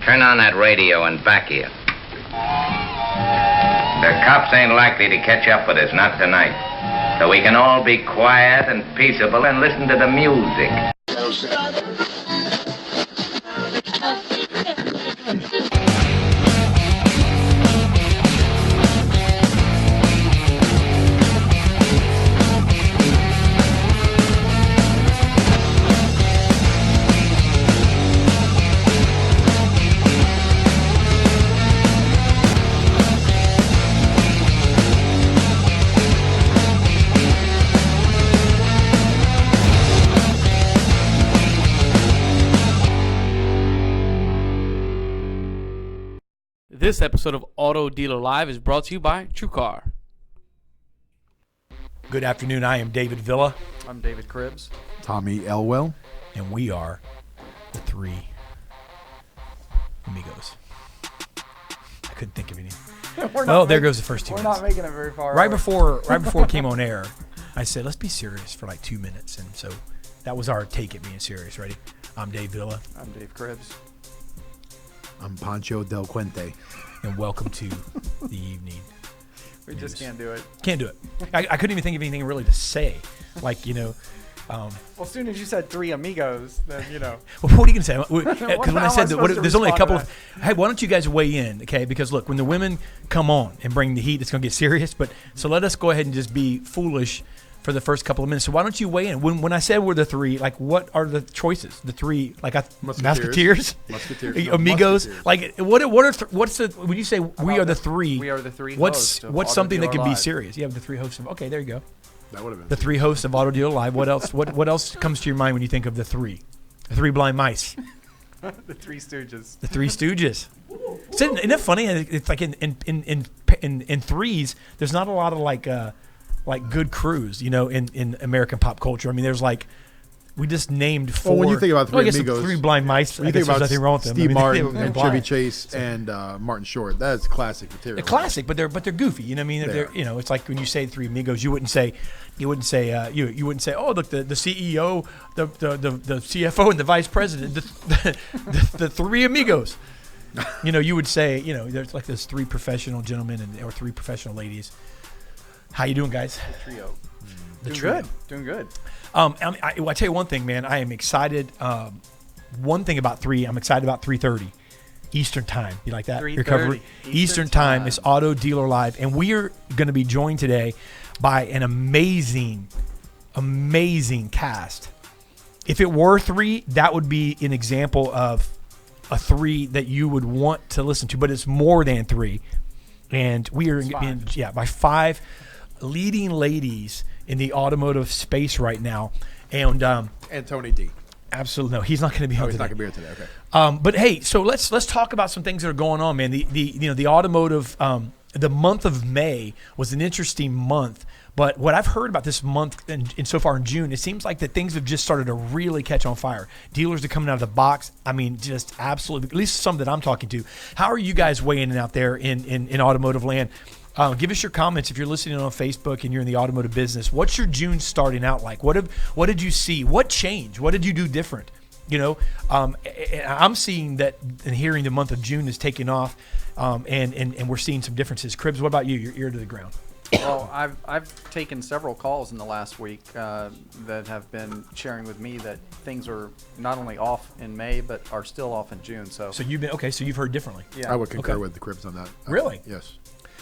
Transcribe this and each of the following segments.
Turn on that radio and back here. The cops ain't likely to catch up with us, not tonight. So we can all be quiet and peaceable and listen to the music. This episode of Auto Dealer Live is brought to you by TrueCar. Good afternoon. I am David Villa. I'm David Cribbs. Tommy Elwell. And we are the three amigos. I couldn't think of any. There goes the first 2 minutes. We're not making it very far. Right before it came on air, I said, let's be serious for like 2 minutes. And so that was our take at being serious. Ready? I'm Dave Villa. I'm Dave Cribbs. I'm Pancho Del Puente. And welcome to the evening. We just can't do it. Can't do it. I couldn't even think of anything really to say. Like, well, as soon as you said three amigos, then, Well, what are you going to say? Because when I said there's only a couple of... Hey, why don't you guys weigh in, okay? Because, look, when the women come on and bring the heat, it's going to get serious. So let us go ahead and just be foolish for the first couple of minutes. So why don't you weigh in? When I said we're the three, like, what are the choices? The three, like, Musketeers? Amigos? Musketeers. Like, what's the, when you say we are the three? We are the three What's hosts something that Auto could Dealer be Live. serious? You have the three hosts of, okay, there you go. That would have been The three hosts of Auto Dealer Live. What else? What else comes to your mind when you think of the three? The three blind mice. The Three Stooges. The Three Stooges. Isn't it funny? It's like in threes. There's not a lot of like good crews, in American pop culture. I mean, there's like we just named four. Well, when you think about I guess Amigos, three blind mice. when you think about nothing wrong with them. Steve Martin they're and blind. Chevy Chase and Martin Short, that's classic material. They're classic, but they're goofy. You know what I mean? They're it's like when you say Three Amigos, you wouldn't say, oh, look, the CEO, the CFO, and the vice president, the Three Amigos. You would say, there's like those three professional gentlemen or three professional ladies. How you doing, guys? The trio. Doing good. I tell you one thing, man. I am excited. One thing about I'm excited about 3:30 Eastern Time. You like that? 3:30 Eastern Time is Auto Dealer Live, and we are going to be joined today by an amazing cast. If it were three, that would be an example of a three that you would want to listen to, but it's more than three. And we are by five leading ladies in the automotive space right now, and Tony D. Absolutely, no, he's not going to be on He's today. not going to be here today. Okay. But hey, so let's talk about some things that are going on, man. The automotive, the month of May was an interesting month. But what I've heard about this month and so far in June, it seems like that things have just started to really catch on fire. Dealers are coming out of the box. I mean, just absolutely, at least some that I'm talking to. How are you guys weighing in out there in automotive land? Give us your comments if you're listening on Facebook and you're in the automotive business. What's your June starting out like? What did you see? What changed? What did you do different? I'm seeing that and hearing the month of June is taking off, and we're seeing some differences. Cribbs, what about you? Your ear to the ground. Well, I've taken several calls in the last week that have been sharing with me that things are not only off in May but are still off in June. So you've been okay. So you've heard differently. Yeah, I would concur with the Cribbs on that. Really? Yes.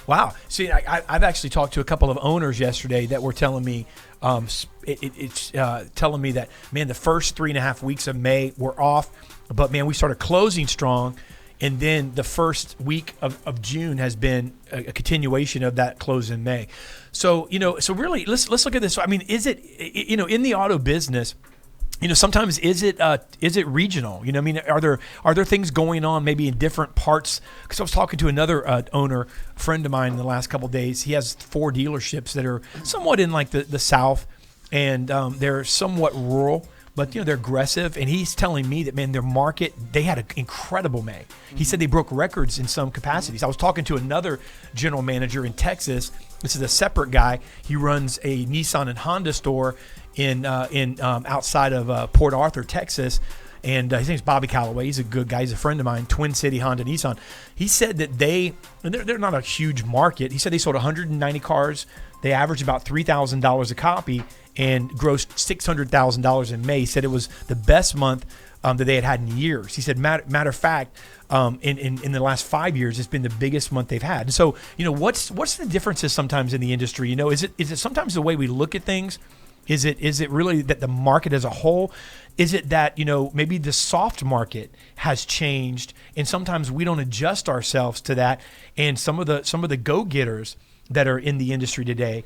Wow. See, I've actually talked to a couple of owners yesterday that were telling me, telling me that, man, the first 3.5 weeks of May were off, but man, we started closing strong. And then the first week of June has been a continuation of that close in May. So, so really, let's look at this. I mean, is it, in the auto business, sometimes is it regional? I mean, are there things going on maybe in different parts? Because I was talking to another owner, a friend of mine in the last couple of days. He has 4 dealerships that are somewhat in like the South, and they're somewhat rural. But, they're aggressive, and he's telling me that, man, their market, they had an incredible May. He said they broke records in some capacities. I was talking to another general manager in Texas. This is a separate guy. He runs a Nissan and Honda store in outside of Port Arthur, Texas. and his name's Bobby Calloway. He's a good guy. He's a friend of mine, Twin City Honda Nissan. He said that they're not a huge market. He said they sold 190 cars. They averaged about $3,000 a copy and grossed $600,000 in May. He said it was the best month that they had in years. He said, matter of fact, in the last 5 years, it's been the biggest month they've had. And so, what's the differences sometimes in the industry? Is it sometimes the way we look at things? Is it really that the market as a whole? Is it that, maybe the soft market has changed and sometimes we don't adjust ourselves to that, and some of the go-getters that are in the industry today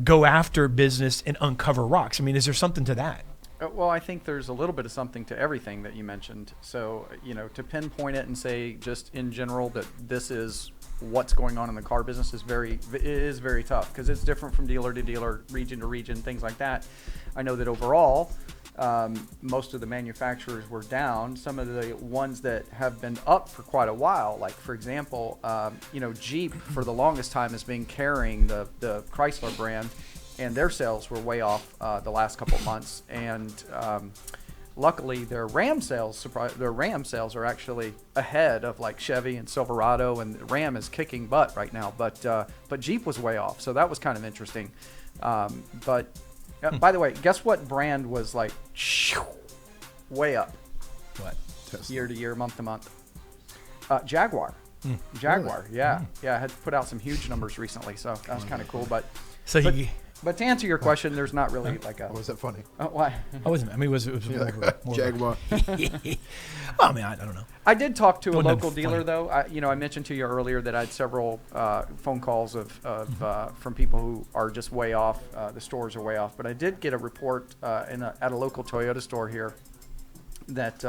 go after business and uncover rocks? I mean, is there something to that? Well, I think there's a little bit of something to everything that you mentioned. So, to pinpoint it and say just in general that this is what's going on in the car business is very tough, because it's different from dealer to dealer, region to region, things like that. I know that overall, most of the manufacturers were down. Some of the ones that have been up for quite a while, like for example, Jeep for the longest time has been carrying the Chrysler brand, and their sales were way off the last couple of months. And luckily, their Ram sales are actually ahead of like Chevy and Silverado, and Ram is kicking butt right now. But Jeep was way off, so that was kind of interesting. By the way, guess what brand was like way up? What? Year to year, month to month? Jaguar. Jaguar, really? yeah. I had put out some huge numbers recently, so that was kind of cool. But to answer your question, there's not really like a. Was that funny? Why? I wasn't. I mean, it was more Jaguar. Well, I mean, I don't know. I did talk to a Wasn't local funny. dealer, though. I mentioned to you earlier that I had several phone calls from people who are just way off. The stores are way off. But I did get a report at a local Toyota store here that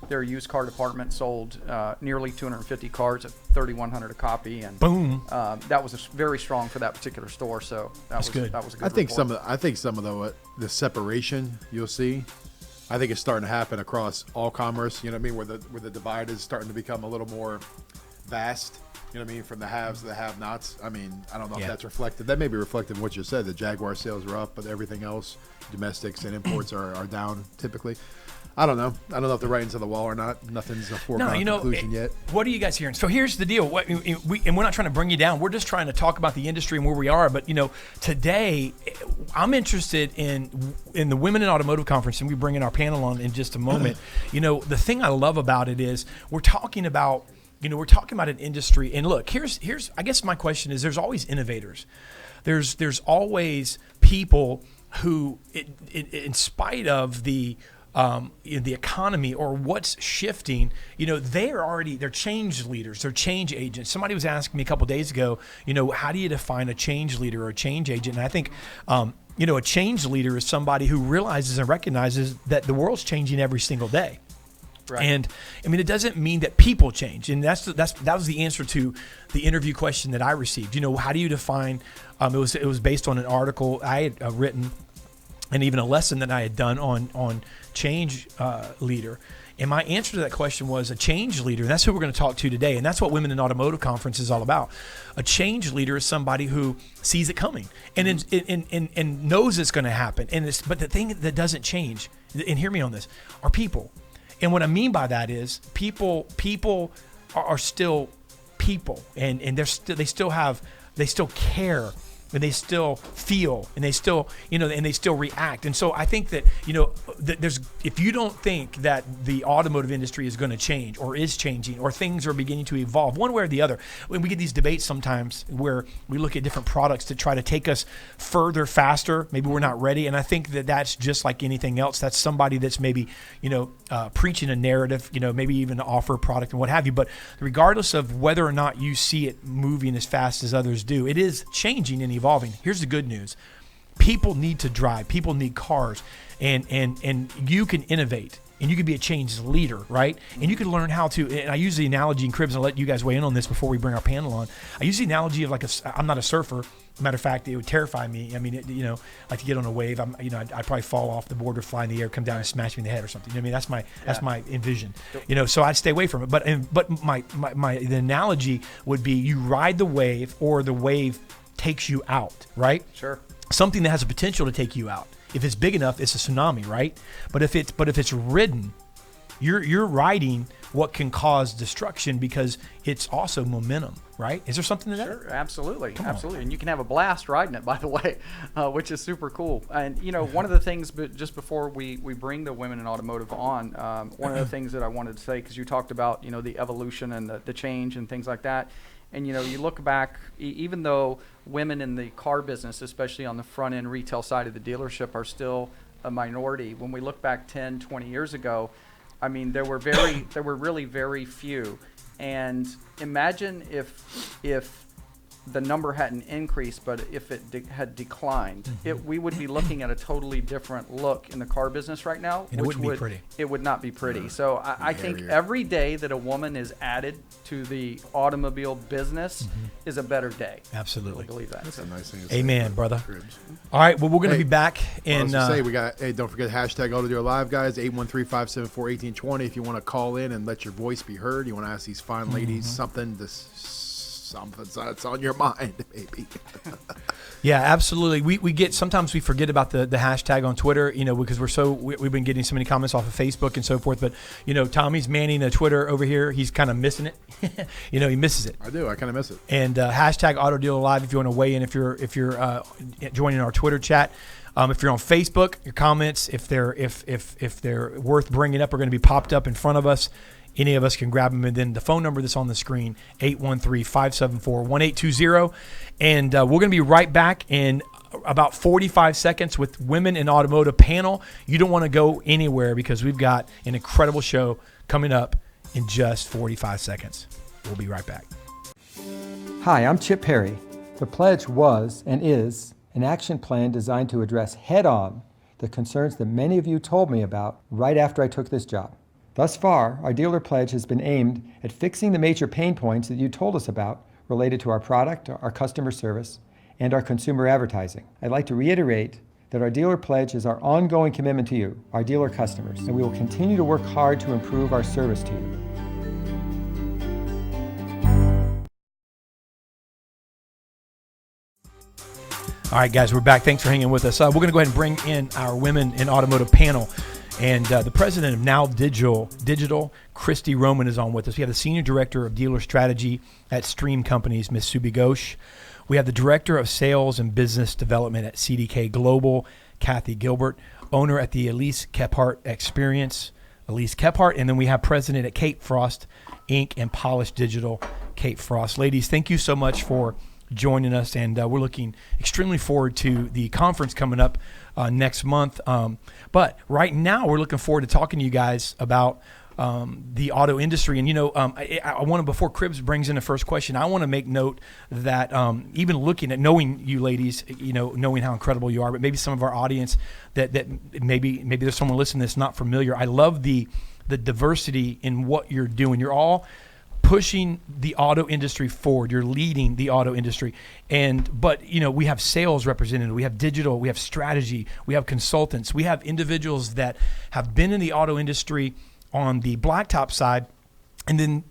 their used car department sold nearly 250 cars at $3,100 a copy, and Boom. that was very strong for that particular store. So That's good. That was a good. I think report. some of the separation you'll see, I think it's starting to happen across all commerce. You know what I mean? Where the divide is starting to become a little more vast. You know what I mean? From the haves to the have-nots. I mean, I don't know if that's reflected. That may be reflected in what you said. The Jaguar sales are up, but everything else, domestics and imports are down typically. I don't know. I don't know if the writing's on the wall or not. Nothing's a foregone conclusion yet. What are you guys hearing? So here's the deal. And we're not trying to bring you down. We're just trying to talk about the industry and where we are. But, today I'm interested in the Women in Automotive Conference, and we bring in our panel on in just a moment. The thing I love about it is we're talking about an industry. And look, here's I guess my question is, there's always innovators. There's always people who, in spite of the economy or what's shifting, they're change leaders, they're change agents. Somebody was asking me a couple days ago, how do you define a change leader or a change agent? And I think, a change leader is somebody who realizes and recognizes that the world's changing every single day. Right. And I mean, it doesn't mean that people change. And that was the answer to the interview question that I received. How do you define, it was based on an article I had written, and even a lesson that I had done on change leader. And my answer to that question was a change leader. And that's who we're going to talk to today. And that's what Women in Automotive Conference is all about. A change leader is somebody who sees it coming and knows it's going to happen. But the thing that doesn't change, and hear me on this, are people. And what I mean by that is people are still people, and they still care, and they still feel, and they still, and they still react. And so I think that, if you don't think that the automotive industry is going to change or is changing or things are beginning to evolve one way or the other, when we get these debates sometimes where we look at different products to try to take us further, faster, maybe we're not ready. And I think that that's just like anything else. That's somebody that's maybe, preaching a narrative, maybe even to offer a product and what have you. But regardless of whether or not you see it moving as fast as others do, it is changing and evolving. Here's the good news. People need to drive. People need cars. And you can innovate. And you can be a change leader, right? And you can learn how to, and I use the analogy in Cribs, and I'll let you guys weigh in on this before we bring our panel on. I use the analogy of I'm not a surfer. Matter of fact, it would terrify me. I mean, like to get on a wave, I'd probably fall off the board or fly in the air, come down and smash me in the head or something. I mean, that's my envision. So I'd stay away from it. But the analogy would be you ride the wave, or the wave takes you out, right? Sure. Something that has a potential to take you out. If it's big enough, it's a tsunami, right? But if it's ridden, you're riding what can cause destruction because it's also momentum, right? Is there something to that? Sure, absolutely, absolutely. And you can have a blast riding it, by the way, which is super cool. And, you know, one of the things, but just before we bring the women in automotive on, one of the things that I wanted to say, because you talked about, you know, the evolution and the change and things like that. And, you know, you look back, even though women in the car business, especially on the front end retail side of the dealership, are still a minority, when we look back 10, 20 years ago, I mean, there were really very few. And imagine if the number hadn't increased, but if it had declined, we would be looking at a totally different look in the car business right now. And it wouldn't be pretty. It would not be pretty. So I think every day that a woman is added to the automobile business is a better day. Absolutely. I believe that. That's a nice thing to say. Amen, brother. Cribs. All right, well, we're going to be back. And we got, hey, don't forget hashtag Auto Dealer Live, guys, 813-574-1820. If you want to call in and let your voice be heard, you want to ask these fine ladies something that's on your mind, maybe. Yeah, absolutely. We get, sometimes we forget about the hashtag on Twitter, you know, because we've been getting so many comments off of Facebook and so forth. But, you know, Tommy's manning the Twitter over here. He's kind of missing it. You know, he misses it. I do. I kind of miss it. And hashtag Auto Dealer Live if you want to weigh in, if you're joining our Twitter chat. If you're on Facebook, your comments, if they're worth bringing up, are going to be popped up in front of us. Any of us can grab them. And then the phone number that's on the screen, 813-574-1820. And we're going to be right back in about 45 seconds with Women in Automotive panel. You don't want to go anywhere because we've got an incredible show coming up in just 45 seconds. We'll be right back. Hi, I'm Chip Perry. The Pledge was and is an action plan designed to address head-on the concerns that many of you told me about right after I took this job. Thus far, our Dealer Pledge has been aimed at fixing the major pain points that you told us about related to our product, our customer service, and our consumer advertising. I'd like to reiterate that our Dealer Pledge is our ongoing commitment to you, our dealer customers, and we will continue to work hard to improve our service to you. All right, guys, we're back. Thanks for hanging with us. We're going to go ahead and bring in our Women in Automotive panel. And the president of Now Digital, Christy Roman, is on with us. We have the senior director of dealer strategy at Stream Companies, Ms. Subi Ghosh. We have the director of sales and business development at CDK Global, Kathy Gilbert. Owner at the Elise Kephart Experience, Elise Kephart. And then we have president at Kephart Inc. and Polished Digital, Kate Frost. Ladies, thank you so much for joining us, and we're looking extremely forward to the conference coming up next month. But right now, we're looking forward to talking to you guys about the auto industry. And, you know, I want to, before Cribbs brings in the first question, I want to make note that even looking at, knowing you ladies, you know, knowing how incredible you are, but maybe some of our audience that maybe there's someone listening that's not familiar. I love the diversity in what you're doing. You're all pushing the auto industry forward. You're leading the auto industry. But you know, we have sales represented, we have digital, we have strategy, we have consultants, we have individuals that have been in the auto industry on the blacktop side and then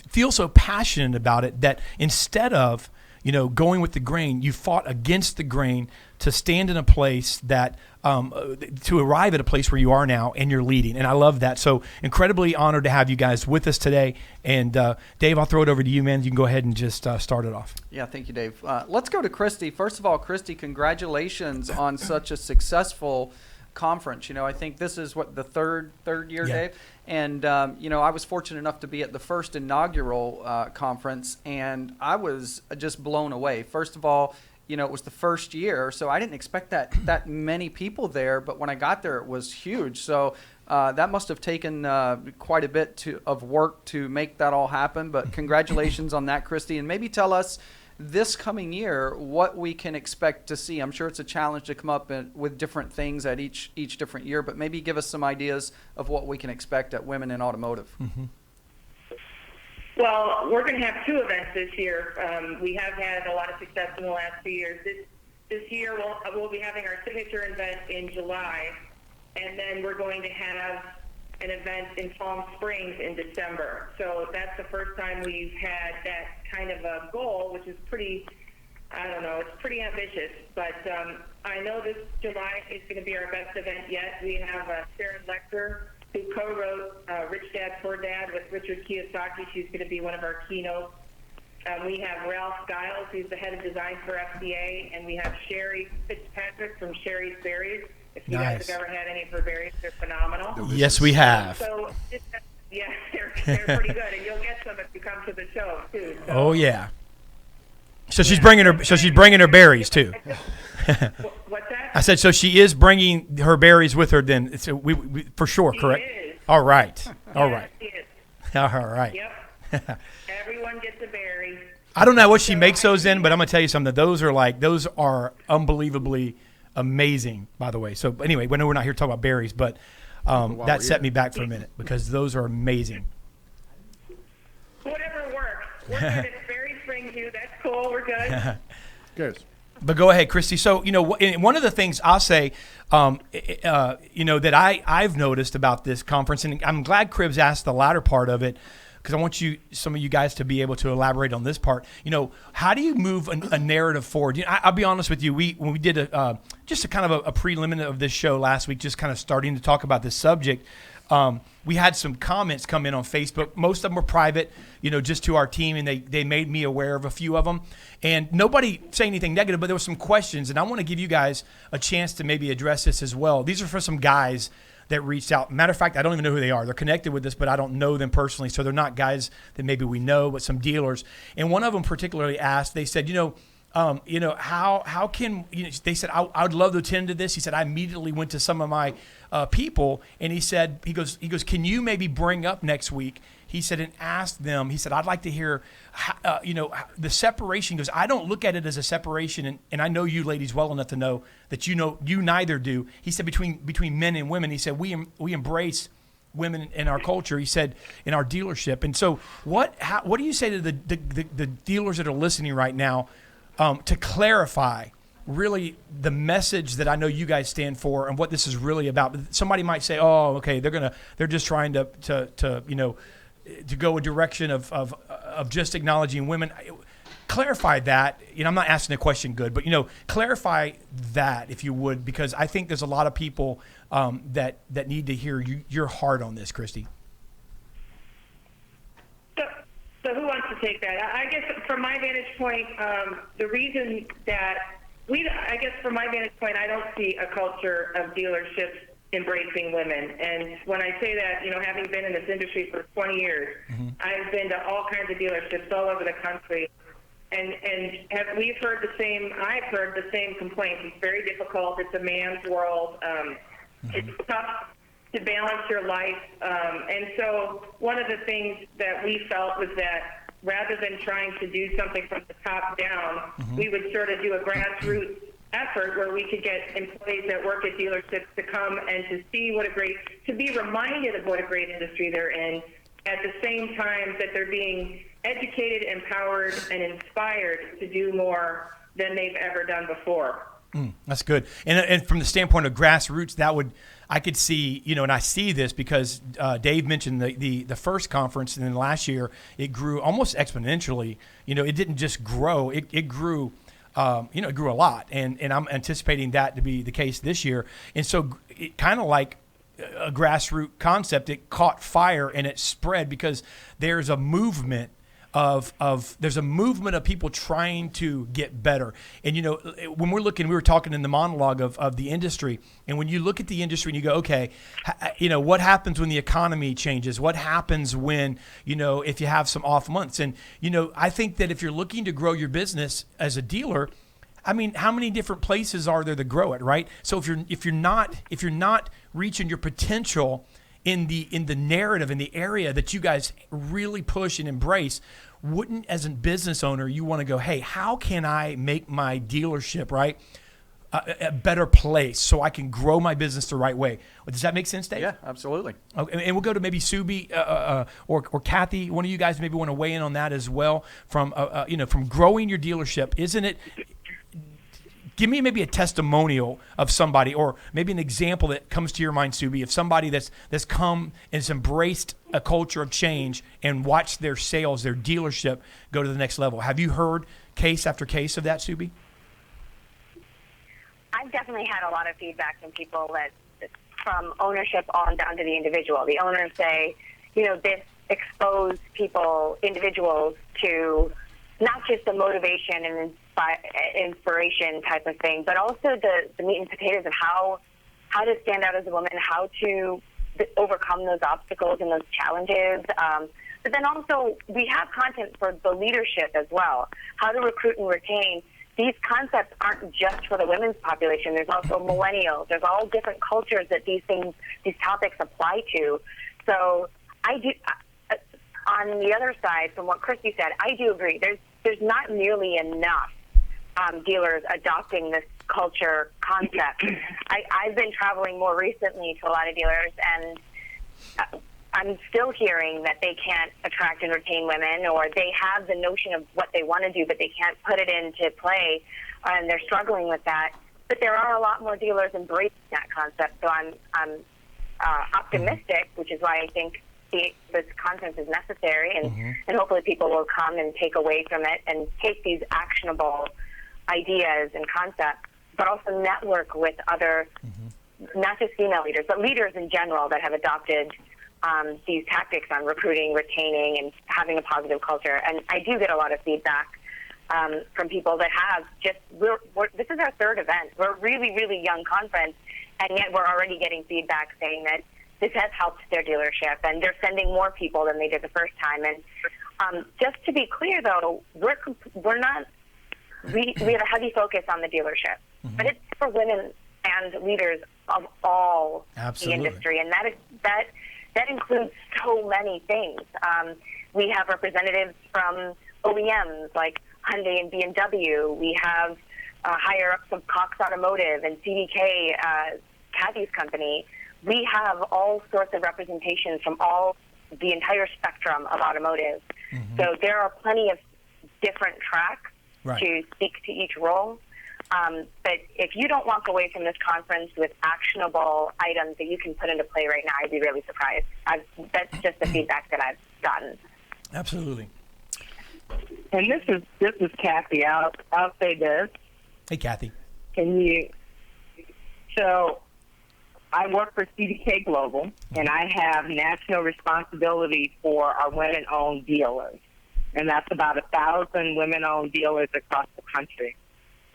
feel so passionate about it that instead of, you know, going with the grain, you fought against the grain to stand in a place that, to arrive at a place where you are now and you're leading. And I love that. So incredibly honored to have you guys with us today. And Dave, I'll throw it over to you, man. You can go ahead and just start it off. Yeah, thank you, Dave. Let's go to Christy. First of all, Christy, congratulations on such a successful conference. You know, I think this is what, the third year, Yeah. Dave? And, you know, I was fortunate enough to be at the first inaugural conference, and I was just blown away. First of all, you know, it was the first year, so I didn't expect that many people there, but when I got there, it was huge. So that must have taken quite a bit of work to make that all happen, but congratulations on that, Christy. And maybe tell us this coming year what we can expect to see. I'm sure it's a challenge to come up with different things at each different year, but maybe give us some ideas of what we can expect at Women in Automotive. Mm-hmm. Well, we're going to have two events this year. We have had a lot of success in the last few years. This year, we'll be having our signature event in July, and then we're going to have an event in Palm Springs in December. So that's the first time we've had that kind of a goal, which is pretty, I don't know, it's pretty ambitious. But I know this July is going to be our best event yet. We have Sharon Lecter who co-wrote Rich Dad, Poor Dad with Richard Kiyosaki. She's going to be one of our keynotes. We have Ralph Giles, who's the head of design for FBA, and we have Sherry Fitzpatrick from Sherry's Berries. If you guys have ever had any of her berries, they're phenomenal. Yes, we have. So, yeah, they're pretty good, and you'll get some if you come to the show too. So. Oh yeah. So she's bringing her. So she's bringing her berries too. What's that? I said so. She is bringing her berries with her. Then so we for sure, correct? She is. All right. All Yes, right. she is. All right. Yep. Everyone gets a berry. I don't know what she makes those in, but I'm gonna tell you something. Those are unbelievably amazing, by the way. So anyway, we know we're not here to talk about berries, but that set me back for a minute because those are amazing. Whatever works. We're good. It's berry spring too. That's cool. We're good. Good. But go ahead, Christy. So, one of the things I'll say, that I've noticed about this conference, and I'm glad Cribbs asked the latter part of it, because I want some of you guys to be able to elaborate on this part. How do you move a narrative forward? I'll be honest with you. When we did just a kind of a preliminary of this show last week, just kind of starting to talk about this subject, we had some comments come in on Facebook. Most of them were private, just to our team, and they made me aware of a few of them. And nobody saying anything negative, but there were some questions, and I want to give you guys a chance to maybe address this as well. These are for some guys that reached out. Matter of fact, I don't even know who they are. They're connected with us, but I don't know them personally, so they're not guys that maybe we know, but some dealers. And one of them particularly asked, they said, how can, they said, I would love to attend to this. He said, I immediately went to some of my people, and he goes, can you maybe bring up next week? He said, and ask them, he said, I'd like to hear, the separation. He goes, I don't look at it as a separation, and I know you ladies well enough to know that you neither do. He said, between men and women, he said, we embrace women in our culture, he said, in our dealership. And so what do you say to the dealers that are listening right now, to clarify really the message that I know you guys stand for and what this is really about? Somebody might say, oh, okay, they're just trying to go a direction of just acknowledging women. Clarify that. I'm not asking the question good, but clarify that if you would, because I think there's a lot of people that need to hear your heart on this, Christy. So who wants to take that? I guess from my vantage point, the reason that from my vantage point, I don't see a culture of dealerships embracing women. And when I say that, having been in this industry for 20 years, I've been to all kinds of dealerships all over the country. And I've heard the same complaints. It's very difficult. It's a man's world. It's tough to balance your life. And so one of the things that we felt was that rather than trying to do something from the top down, we would sort of do a grassroots effort where we could get employees that work at dealerships to come and to be reminded of what a great industry they're in, at the same time that they're being educated, empowered, and inspired to do more than they've ever done before. That's good. And from the standpoint of grassroots, I could see, and I see this because Dave mentioned the first conference, and then last year it grew almost exponentially. It didn't just grow; it grew. It grew a lot, and I'm anticipating that to be the case this year. And so, it kind of like a grassroots concept, it caught fire and it spread because there's a movement of people trying to get better. And when we were talking in the monologue of the industry, and when you look at the industry and you go, okay, what happens when the economy changes? What happens when if you have some off months? And I think that if you're looking to grow your business as a dealer, I mean, how many different places are there to grow it, right? So if you're not reaching your potential in the narrative, in the area that you guys really push and embrace, wouldn't, as a business owner, you want to go, hey, how can I make my dealership, right, a better place so I can grow my business the right way? Does that make sense, Dave? Yeah, absolutely. Okay, and we'll go to maybe Subi or Kathy. One of you guys maybe want to weigh in on that as well. From growing your dealership, isn't it? Give me maybe a testimonial of somebody, or maybe an example that comes to your mind, Subi, of somebody that's come and has embraced a culture of change and watched their sales, their dealership go to the next level. Have you heard case after case of that, Subi? I've definitely had a lot of feedback from people that from ownership on down to the individual. The owners say, this exposed individuals to not just the motivation and inspiration type of thing, but also the meat and potatoes of how to stand out as a woman, how to overcome those obstacles and those challenges. But then also we have content for the leadership as well, how to recruit and retain. These concepts aren't just for the women's population. There's also millennials. There's all different cultures that these topics apply to. So I do, on the other side, from what Christy said, I do agree. There's not nearly enough dealers adopting this culture concept. I've been traveling more recently to a lot of dealers, and I'm still hearing that they can't attract and retain women, or they have the notion of what they want to do, but they can't put it into play, and they're struggling with that. But there are a lot more dealers embracing that concept, so I'm optimistic, which is why I think this conference is necessary, and hopefully people will come and take away from it and take these actionable ideas and concepts, but also network with other, not just female leaders, but leaders in general that have adopted these tactics on recruiting, retaining, and having a positive culture. And I do get a lot of feedback from people that have just, this is our third event. We're a really, really young conference, and yet we're already getting feedback saying that this has helped their dealership, and they're sending more people than they did the first time. And just to be clear, though, we're not, we have a heavy focus on the dealership, but it's for women and leaders of all the industry, and that includes so many things. We have representatives from OEMs like Hyundai and BMW. We have higher-ups of Cox Automotive and CDK, Kathy's company. We have all sorts of representations from the entire spectrum of automotive. So there are plenty of different tracks to speak to each role. But if you don't walk away from this conference with actionable items that you can put into play right now, I'd be really surprised. That's just the feedback that I've gotten. Absolutely. And this is Kathy. I'll say this. Hey, Kathy. So I work for CDK Global, and I have national responsibility for our women-owned dealers. And that's about 1,000 women-owned dealers across the country.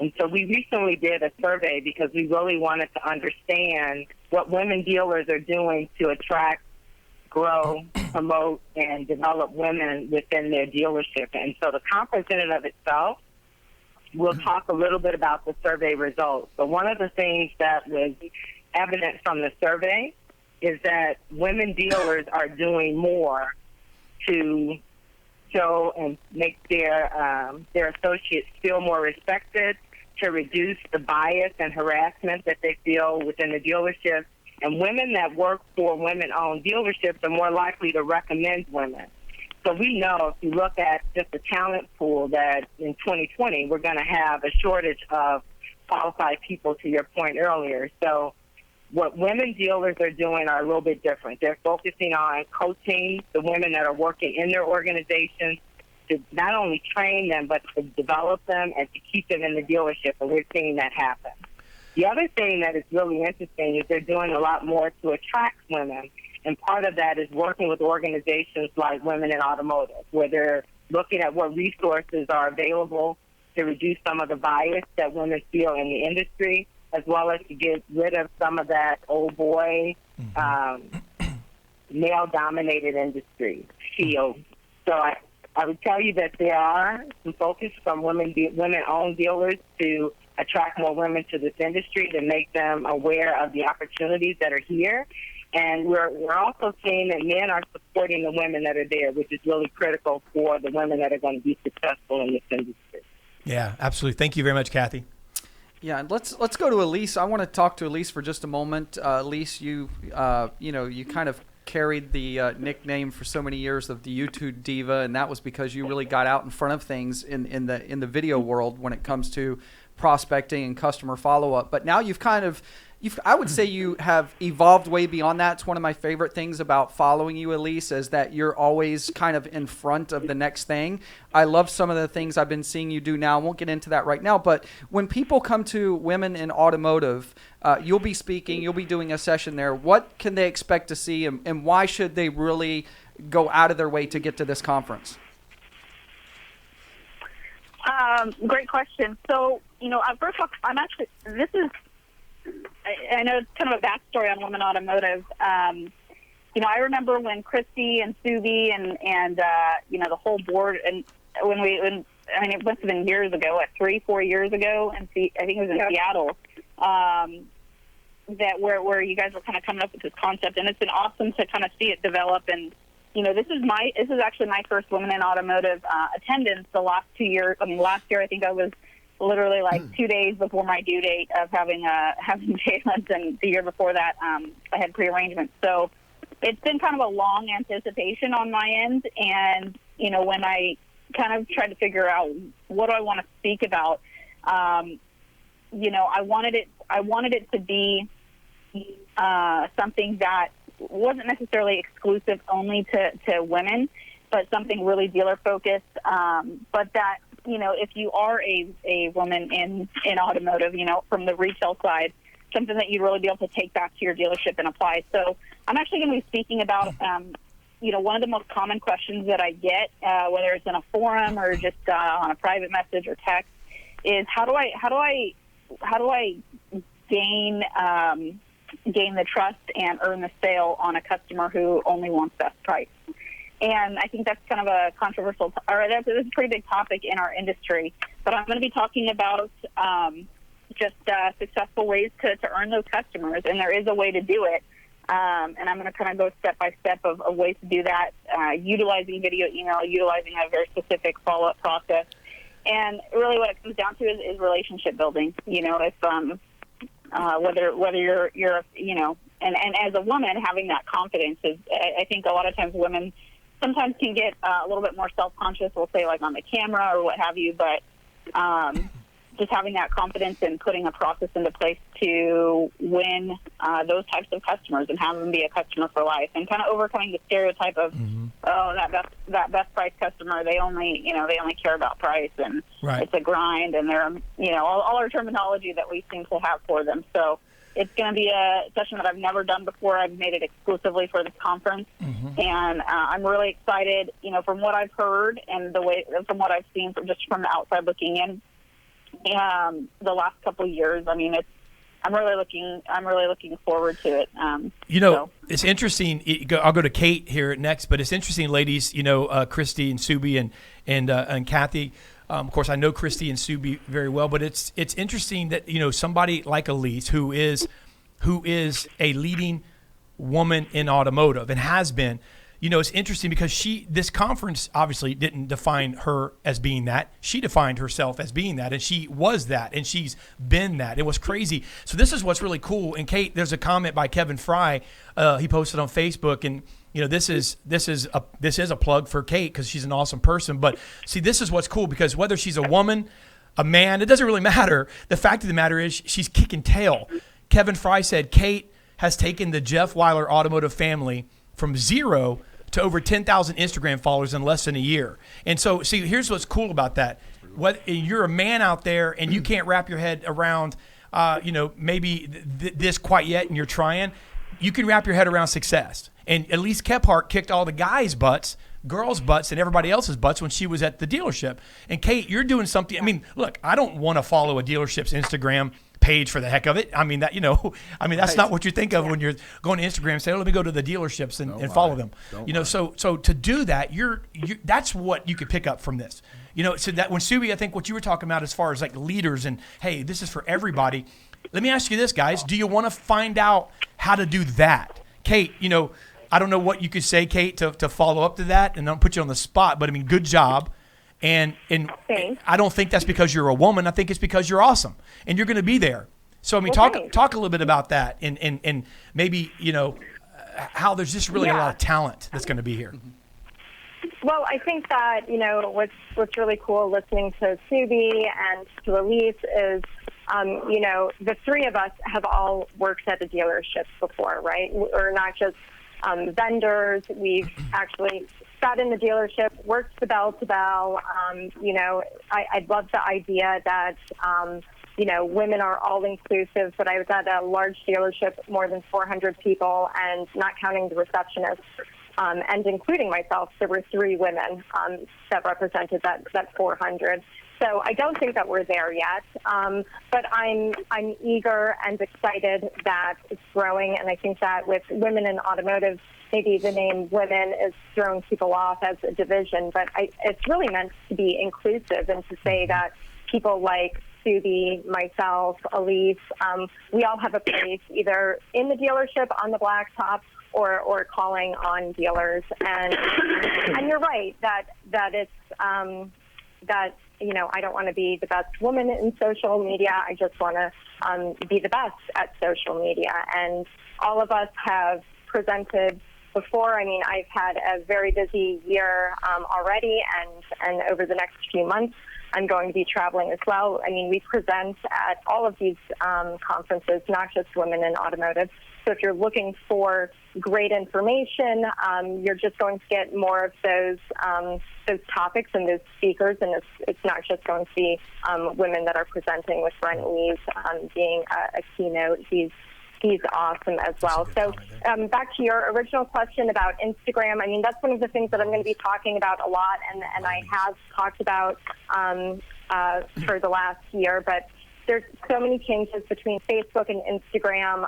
And so we recently did a survey because we really wanted to understand what women dealers are doing to attract, grow, promote, and develop women within their dealership. And so the conference in and of itself, we'll talk a little bit about the survey results. But one of the things that was evident from the survey is that women dealers are doing more to show and make their associates feel more respected, to reduce the bias and harassment that they feel within the dealership. And women that work for women-owned dealerships are more likely to recommend women. So we know if you look at just the talent pool that in 2020 we're going to have a shortage of qualified people, to your point earlier. So what women dealers are doing are a little bit different. They're focusing on coaching the women that are working in their organizations to not only train them, but to develop them and to keep them in the dealership, and we're seeing that happen. The other thing that is really interesting is they're doing a lot more to attract women, and part of that is working with organizations like Women in Automotive, where they're looking at what resources are available to reduce some of the bias that women feel in the industry, as well as to get rid of some of that old boy, male-dominated industry feel. So I would tell you that there are some focus from women-owned dealers to attract more women to this industry, to make them aware of the opportunities that are here. And we're also seeing that men are supporting the women that are there, which is really critical for the women that are going to be successful in this industry. Yeah, absolutely. Thank you very much, Kathy. Yeah, let's go to Elise. I want to talk to Elise for just a moment. Elise, you kind of carried the nickname for so many years of the YouTube diva, and that was because you really got out in front of things in the video world when it comes to prospecting and customer follow-up. But now I would say you have evolved way beyond that. It's one of my favorite things about following you, Elise, is that you're always kind of in front of the next thing. I love some of the things I've been seeing you do now. I won't get into that right now. But when people come to Women in Automotive, you'll be speaking, you'll be doing a session there. What can they expect to see, and why should they really go out of their way to get to this conference? Great question. So, first off, I know it's kind of a backstory on Women Automotive. I remember when Christy and Subi and the whole board, and it must have been years ago, 3-4 years ago, and I think it was in Seattle, that where you guys were kind of coming up with this concept, and it's been awesome to kind of see it develop. And this is actually my first Women in Automotive attendance. The last 2 years, last year I think I was literally like 2 days before my due date of having Jalen's, and the year before that I had pre-arrangements. So it's been kind of a long anticipation on my end, and when I kind of tried to figure out what do I want to speak about, I wanted it to be something that wasn't necessarily exclusive only to women, but something really dealer focused, but that if you are a woman in automotive, from the retail side, something that you'd really be able to take back to your dealership and apply. So I'm actually going to be speaking about, one of the most common questions that I get, whether it's in a forum or just on a private message or text, is how do I gain the trust and earn the sale on a customer who only wants best price? And I think that's kind of a controversial, that's a pretty big topic in our industry. But I'm going to be talking about successful ways to earn those customers, and there is a way to do it. And I'm going to kind of go step by step of ways to do that, utilizing video email, utilizing a very specific follow-up process. And really what it comes down to is relationship building. If whether you're and as a woman, having that confidence is, I think a lot of times women sometimes can get a little bit more self-conscious, we'll say, like on the camera or what have you, but just having that confidence and putting a process into place to win those types of customers and have them be a customer for life, and kind of overcoming the stereotype of, that best price customer, they only care about price, and It's a grind, and they're, all our terminology that we seem to have for them. So it's going to be a session that I've never done before. I've made it exclusively for this conference, and I'm really excited. From what I've heard and from what I've seen from the outside looking in, the last couple of years, I'm really looking forward to it. It's interesting. I'll go to Kate here next, but it's interesting, ladies. Christy and Subi and Kathy. Of course, I know Christy and Subi very well, but it's interesting that somebody like Elise, who is a leading woman in automotive and has been. It's interesting because this conference obviously didn't define her as being that. She defined herself as being that, and she was that, and she's been that. It was crazy. So this is what's really cool. And Kate, there's a comment by Kevin Fry. He posted on Facebook, and this is a plug for Kate because she's an awesome person. But see, this is what's cool, because whether she's a woman, a man, it doesn't really matter. The fact of the matter is she's kicking tail. Kevin Fry said Kate has taken the Jeff Weiler Automotive family from 0 to over 10,000 Instagram followers in less than a year. And so, see, here's what's cool about that. You're a man out there and you can't wrap your head around, maybe this quite yet, and you're trying. You can wrap your head around success. And Elise Kephart kicked all the guys' butts, girls' butts, and everybody else's butts when she was at the dealership. And Kate, you're doing something. Look, I don't want to follow a dealership's Instagram page for the heck of it. That's not what you think of when you're going to Instagram and say, let me go to the dealerships and follow them. So to do that, that's what you could pick up from this. So that when Subi, I think what you were talking about as far as like leaders and, hey, this is for everybody. Let me ask you this, guys. Do you want to find out how to do that? Kate, I don't know what you could say, Kate, to follow up to that, and don't put you on the spot, but good job. And I don't think that's because you're a woman. I think it's because you're awesome and you're going to be there. So talk a little bit about that and maybe how there's just really a lot of talent that's going to be here. Well, I think that, what's really cool listening to Subi and to Elise is, the three of us have all worked at a dealership before, right? We're not just vendors. We've actually sat in the dealership, worked the bell to bell. I love the idea that, women are all inclusive, but I was at a large dealership, more than 400 people, and not counting the receptionist. And including myself, there were 3 women that represented that 400. So I don't think that we're there yet, but I'm eager and excited that it's growing, and I think that with women in automotive, maybe the name women is throwing people off as a division, but it's really meant to be inclusive and to say that people like Subi, myself, Elise, we all have a place either in the dealership on the blacktop or calling on dealers, and you're right that it's that I don't want to be the best woman in social media. I just want to be the best at social media, and all of us have presented before. I mean, I've had a very busy year already, and over the next few months, I'm going to be traveling as well. I mean, we present at all of these conferences, not just Women in Automotive. So if you're looking for great information, you're just going to get more of those topics and those speakers, and it's not just going to be women that are presenting, with Brent Lees being a keynote. He's awesome as well. So back to your original question about Instagram, I mean, that's one of the things that I'm going to be talking about a lot, and I have talked about for the last year, but there's so many changes between Facebook and Instagram.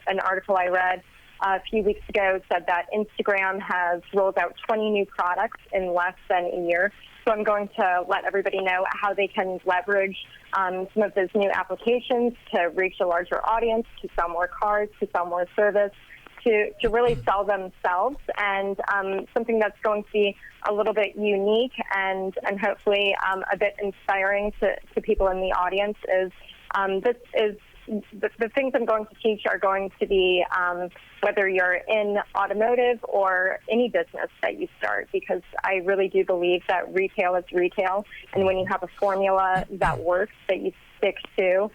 An article I read a few weeks ago said that Instagram has rolled out 20 new products in less than a year. So I'm going to let everybody know how they can leverage some of those new applications to reach a larger audience, to sell more cars, to sell more service, to really sell themselves. And something that's going to be a little bit unique and hopefully a bit inspiring to people in the audience is the things I'm going to teach are going to be whether you're in automotive or any business that you start, because I really do believe that retail is retail, and when you have a formula that works that you stick to,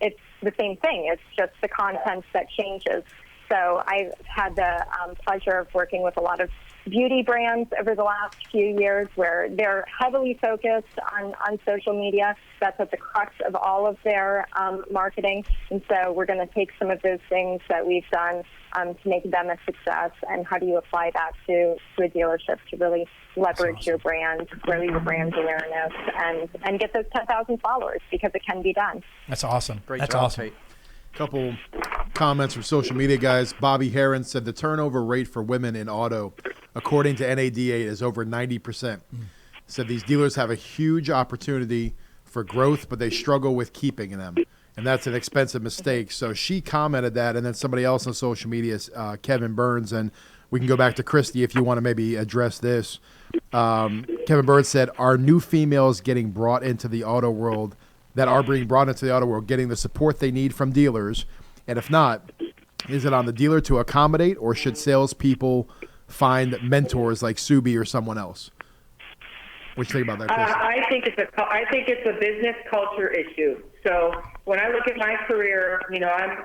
it's the same thing. It's just the content that changes. So I've had the pleasure of working with a lot of beauty brands over the last few years where they're heavily focused on social media. That's at the crux of all of their marketing. And so we're going to take some of those things that we've done to make them a success, and how do you apply that to a dealership to really leverage your brand, grow your brand awareness, and get those 10,000 followers, because it can be done. That's awesome. Great job, awesome. Kate. Couple comments from social media guys. Bobby Heron said the turnover rate for women in auto, according to NADA, is over 90%. Said these dealers have a huge opportunity for growth, but they struggle with keeping them, and that's an expensive mistake. So she commented that, and then somebody else on social media, Kevin Burns, and we can go back to Christy if you want to maybe address this. Kevin Burns said, are new females getting brought into the auto world getting the support they need from dealers? And if not, is it on the dealer to accommodate, or should salespeople find mentors like Subi or someone else? What do you think about that, Chris? I think it's a business culture issue. So when I look at my career,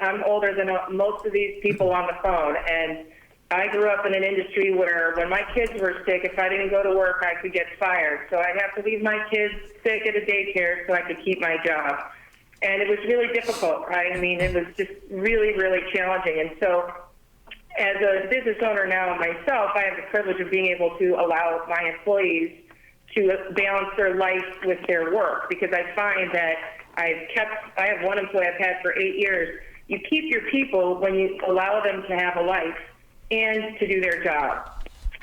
I'm older than most of these people on the phone, and I grew up in an industry where when my kids were sick, if I didn't go to work, I could get fired. So I'd have to leave my kids sick at a daycare so I could keep my job. And it was really difficult. I mean, it was just really, really challenging. And so as a business owner now myself, I have the privilege of being able to allow my employees to balance their life with their work, because I find that I have one employee I've had for 8 years. You keep your people when you allow them to have a life and to do their job.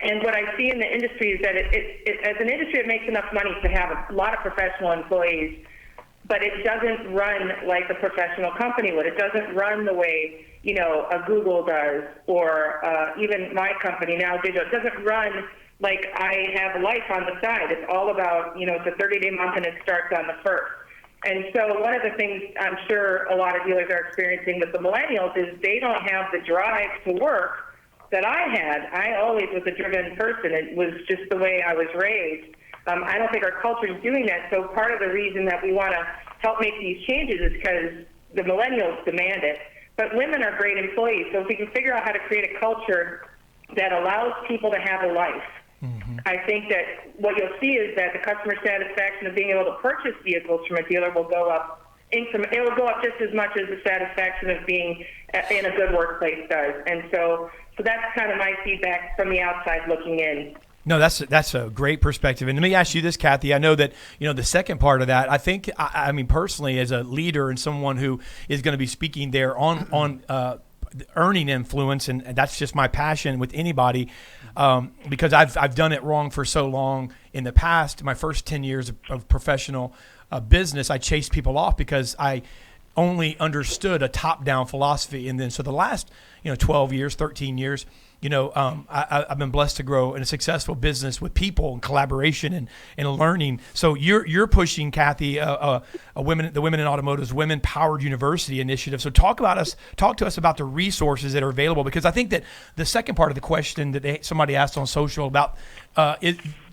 And what I see in the industry is that as an industry, it makes enough money to have a lot of professional employees, but it doesn't run like a professional company would. It doesn't run the way, a Google does, or even my company now, Digital. It doesn't run like I have a life on the side. It's all about, it's a 30-day month and it starts on the 1st. And so one of the things I'm sure a lot of dealers are experiencing with the millennials is they don't have the drive to work that I had. I always was a driven person. It was just the way I was raised. I don't think our culture is doing that. So part of the reason that we want to help make these changes is because the millennials demand it. But women are great employees. So if we can figure out how to create a culture that allows people to have a life, I think that what you'll see is that the customer satisfaction of being able to purchase vehicles from a dealer will go up. It will go up just as much as the satisfaction of being in a good workplace does. And so that's kind of my feedback from the outside looking in. No, that's a great perspective. And let me ask you this, Kathy. I know that, the second part of that, I think, I mean, personally, as a leader and someone who is going to be speaking there on earning influence, and that's just my passion with anybody, because I've done it wrong for so long in the past. My first 10 years of professional business, I chased people off because I only understood a top-down philosophy. And then so the last 12 years, 13 years, I've been blessed to grow in a successful business with people and collaboration and learning. So you're pushing, Kathy, the Women in Automotive's Women Powered University initiative. So talk to us about the resources that are available, because I think that the second part of the question that somebody asked on social about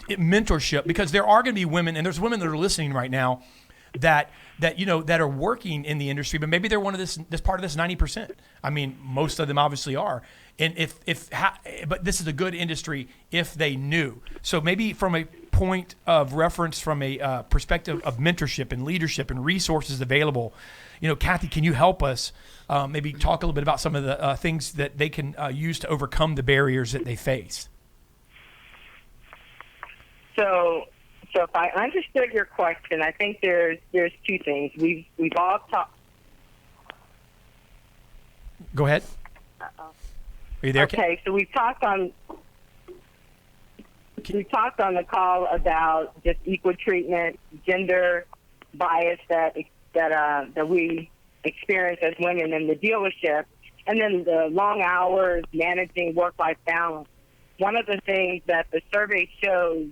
mentorship, because there are going to be women, and there's women that are listening right now that are working in the industry, but maybe they're one of this part of this 90%. I mean, most of them obviously are. And but this is a good industry if they knew. So maybe from a point of reference, from a perspective of mentorship and leadership and resources available, Kathy, can you help us maybe talk a little bit about some of the things that they can use to overcome the barriers that they face? So if I understood your question, I think there's two things. We've all talked. Go ahead. Uh-oh. Are you there? Okay, so we talked on the call about just equal treatment, gender bias that we experience as women in the dealership, and then the long hours, managing work-life balance. One of the things that the survey shows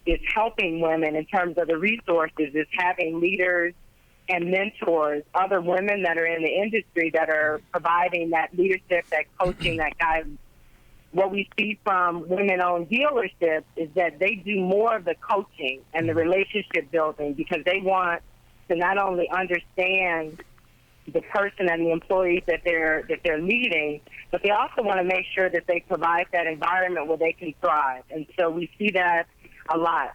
is helping women in terms of the resources is having leaders and mentors, other women that are in the industry that are providing that leadership, that coaching, that guidance. What we see from women-owned dealerships is that they do more of the coaching and the relationship building because they want to not only understand the person and the employees that they're leading, but they also want to make sure that they provide that environment where they can thrive. And so we see that a lot.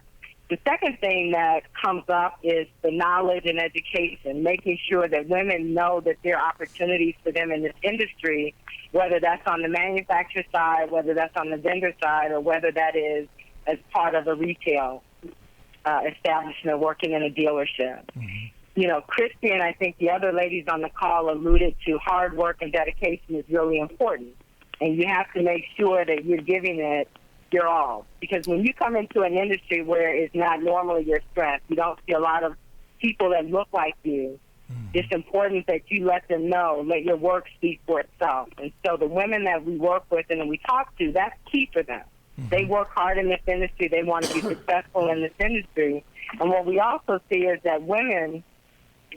The second thing that comes up is the knowledge and education, making sure that women know that there are opportunities for them in this industry, whether that's on the manufacturer side, whether that's on the vendor side, or whether that is as part of a retail establishment working in a dealership. Mm-hmm. Christy and I think the other ladies on the call alluded to hard work and dedication is really important. And you have to make sure that you're giving it your all. Because when you come into an industry where it's not normally your strength, you don't see a lot of people that look like you, it's important that you let them know, let your work speak for itself. And so the women that we work with and that we talk to, that's key for them. Mm-hmm. They work hard in this industry. They want to be successful in this industry. And what we also see is that women,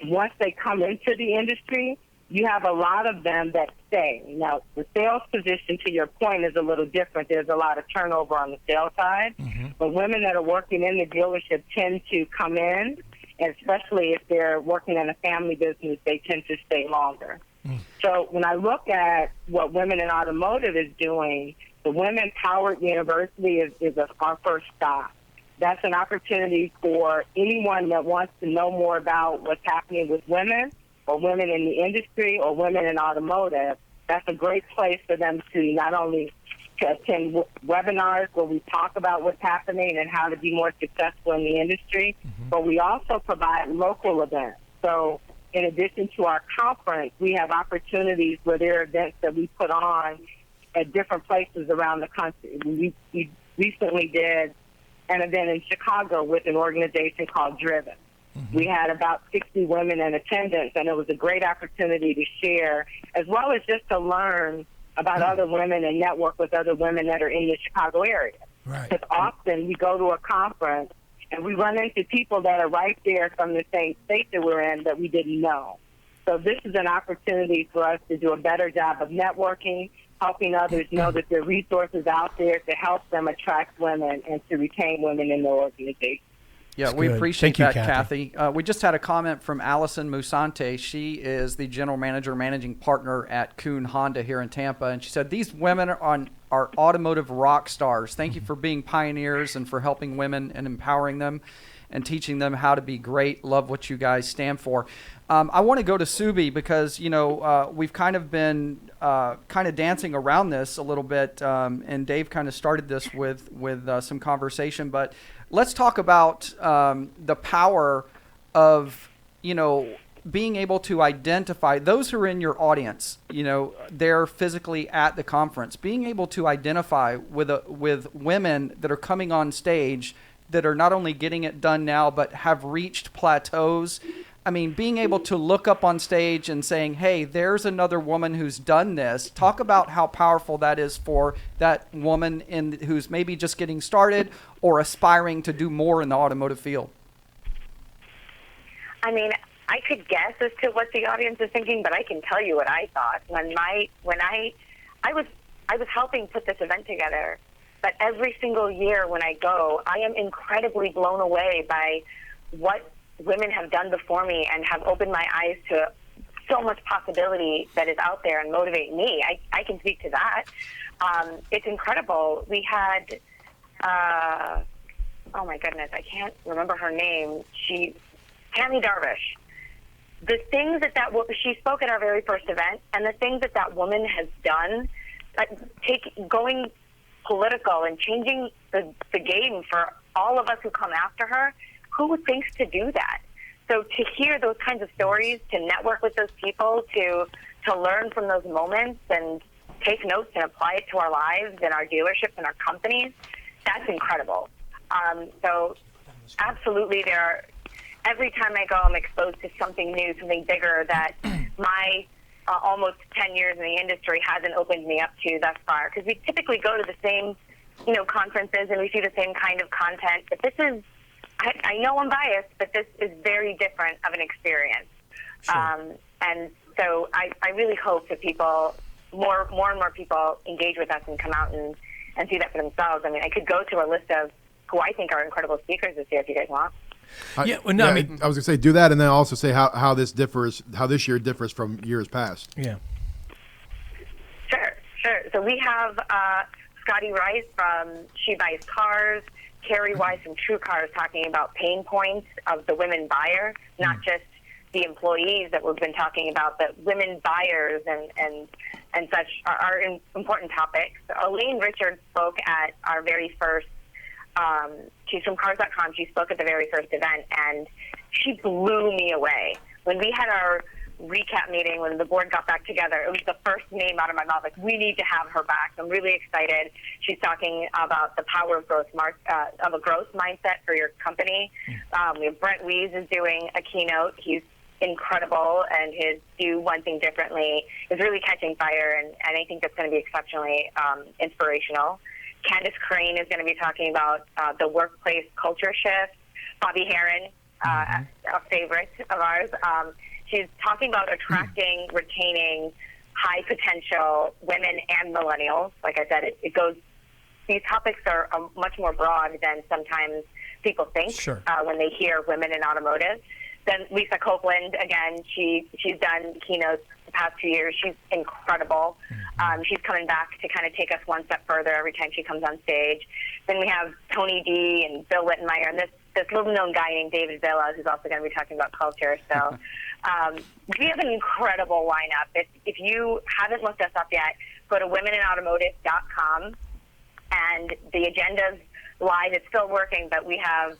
once they come into the industry, you have a lot of them that stay. Now, the sales position, to your point, is a little different. There's a lot of turnover on the sales side. Mm-hmm. But women that are working in the dealership tend to come in, and especially if they're working in a family business, they tend to stay longer. Mm. So when I look at what Women in Automotive is doing, the Women Powered University is our first stop. That's an opportunity for anyone that wants to know more about what's happening with women or women in the industry or women in automotive. That's a great place for them to not only to attend webinars where we talk about what's happening and how to be more successful in the industry, but we also provide local events. So in addition to our conference, we have opportunities where there are events that we put on at different places around the country. We recently did an event in Chicago with an organization called Driven. We had about 60 women in attendance, and it was a great opportunity to share, as well as just to learn about other women and network with other women that are in the Chicago area. Right. Because often we go to a conference and we run into people that are right there from the same state that we're in that we didn't know. So this is an opportunity for us to do a better job of networking, helping others know that there are resources out there to help them attract women and to retain women in their organization. Yeah, That's we good. appreciate Thank you, that, Kathy. We just had a comment from Allison Musante. She is the general manager, managing partner at Kuhn Honda here in Tampa. And she said, these women are automotive rock stars. Thank you for being pioneers and for helping women and empowering them and teaching them how to be great. Love what you guys stand for. I want to go to Subi because, we've kind of been kind of dancing around this a little bit. And Dave kind of started this with some conversation. But let's talk about the power of, being able to identify those who are in your audience, they're physically at the conference, being able to identify with women that are coming on stage that are not only getting it done now, but have reached plateaus. I mean, being able to look up on stage and saying, hey, there's another woman who's done this. Talk about how powerful that is for that woman who's maybe just getting started or aspiring to do more in the automotive field. I mean, I could guess as to what the audience is thinking, but I can tell you what I thought when I was helping put this event together. But every single year when I go, I am incredibly blown away by what women have done before me and have opened my eyes to so much possibility that is out there and motivate me. I can speak to that. It's incredible. We had, oh my goodness, I can't remember her name. Tammy Darvish. The things that she spoke at our very first event, and the things that woman has done, going political and changing the game for all of us who come after her, who thinks to do that? So to hear those kinds of stories, to network with those people, to learn from those moments and take notes and apply it to our lives and our dealerships and our companies, that's incredible. So absolutely every time I go, I'm exposed to something new, something bigger that my almost 10 years in the industry hasn't opened me up to thus far. Because we typically go to the same, conferences and we see the same kind of content. But this is, I know I'm biased, but this is very different of an experience. Sure. And so I really hope that more and more people engage with us and come out and see that for themselves. I mean, I could go to a list of who I think are incredible speakers this year if you guys want. I was going to say do that, and then also say how this year differs from years past. Yeah. Sure. So we have Scotty Rice from She Buys Cars, Carrie Wise from True Cars talking about pain points of the women buyer, not just the employees that we've been talking about, but women buyers and such are important topics. Elaine Richards spoke at our very first. She's from Cars.com. She spoke at the very first event, and she blew me away. When we had our recap meeting, when the board got back together, it was the first name out of my mouth. Like, we need to have her back. I'm really excited. She's talking about the power of growth, of a growth mindset for your company. We have Brent Wees is doing a keynote. He's incredible, and his Do One Thing Differently is really catching fire, and I think that's going to be exceptionally inspirational. Candace Crane is going to be talking about the workplace culture shift. Bobby Heron, a favorite of ours, she's talking about attracting, retaining high potential women and millennials. Like I said, these topics are much more broad than sometimes people think when they hear women in automotive. Then Lisa Copeland, again, she's done keynotes the past 2 years. She's incredible. She's coming back to kind of take us one step further every time she comes on stage. Then we have Tony D and Bill Wittenmeyer, and this little-known guy named David Villa, who's also going to be talking about culture. So we have an incredible lineup. If you haven't looked us up yet, go to womeninautomotive.com, and the agenda's live. It's still working, but we have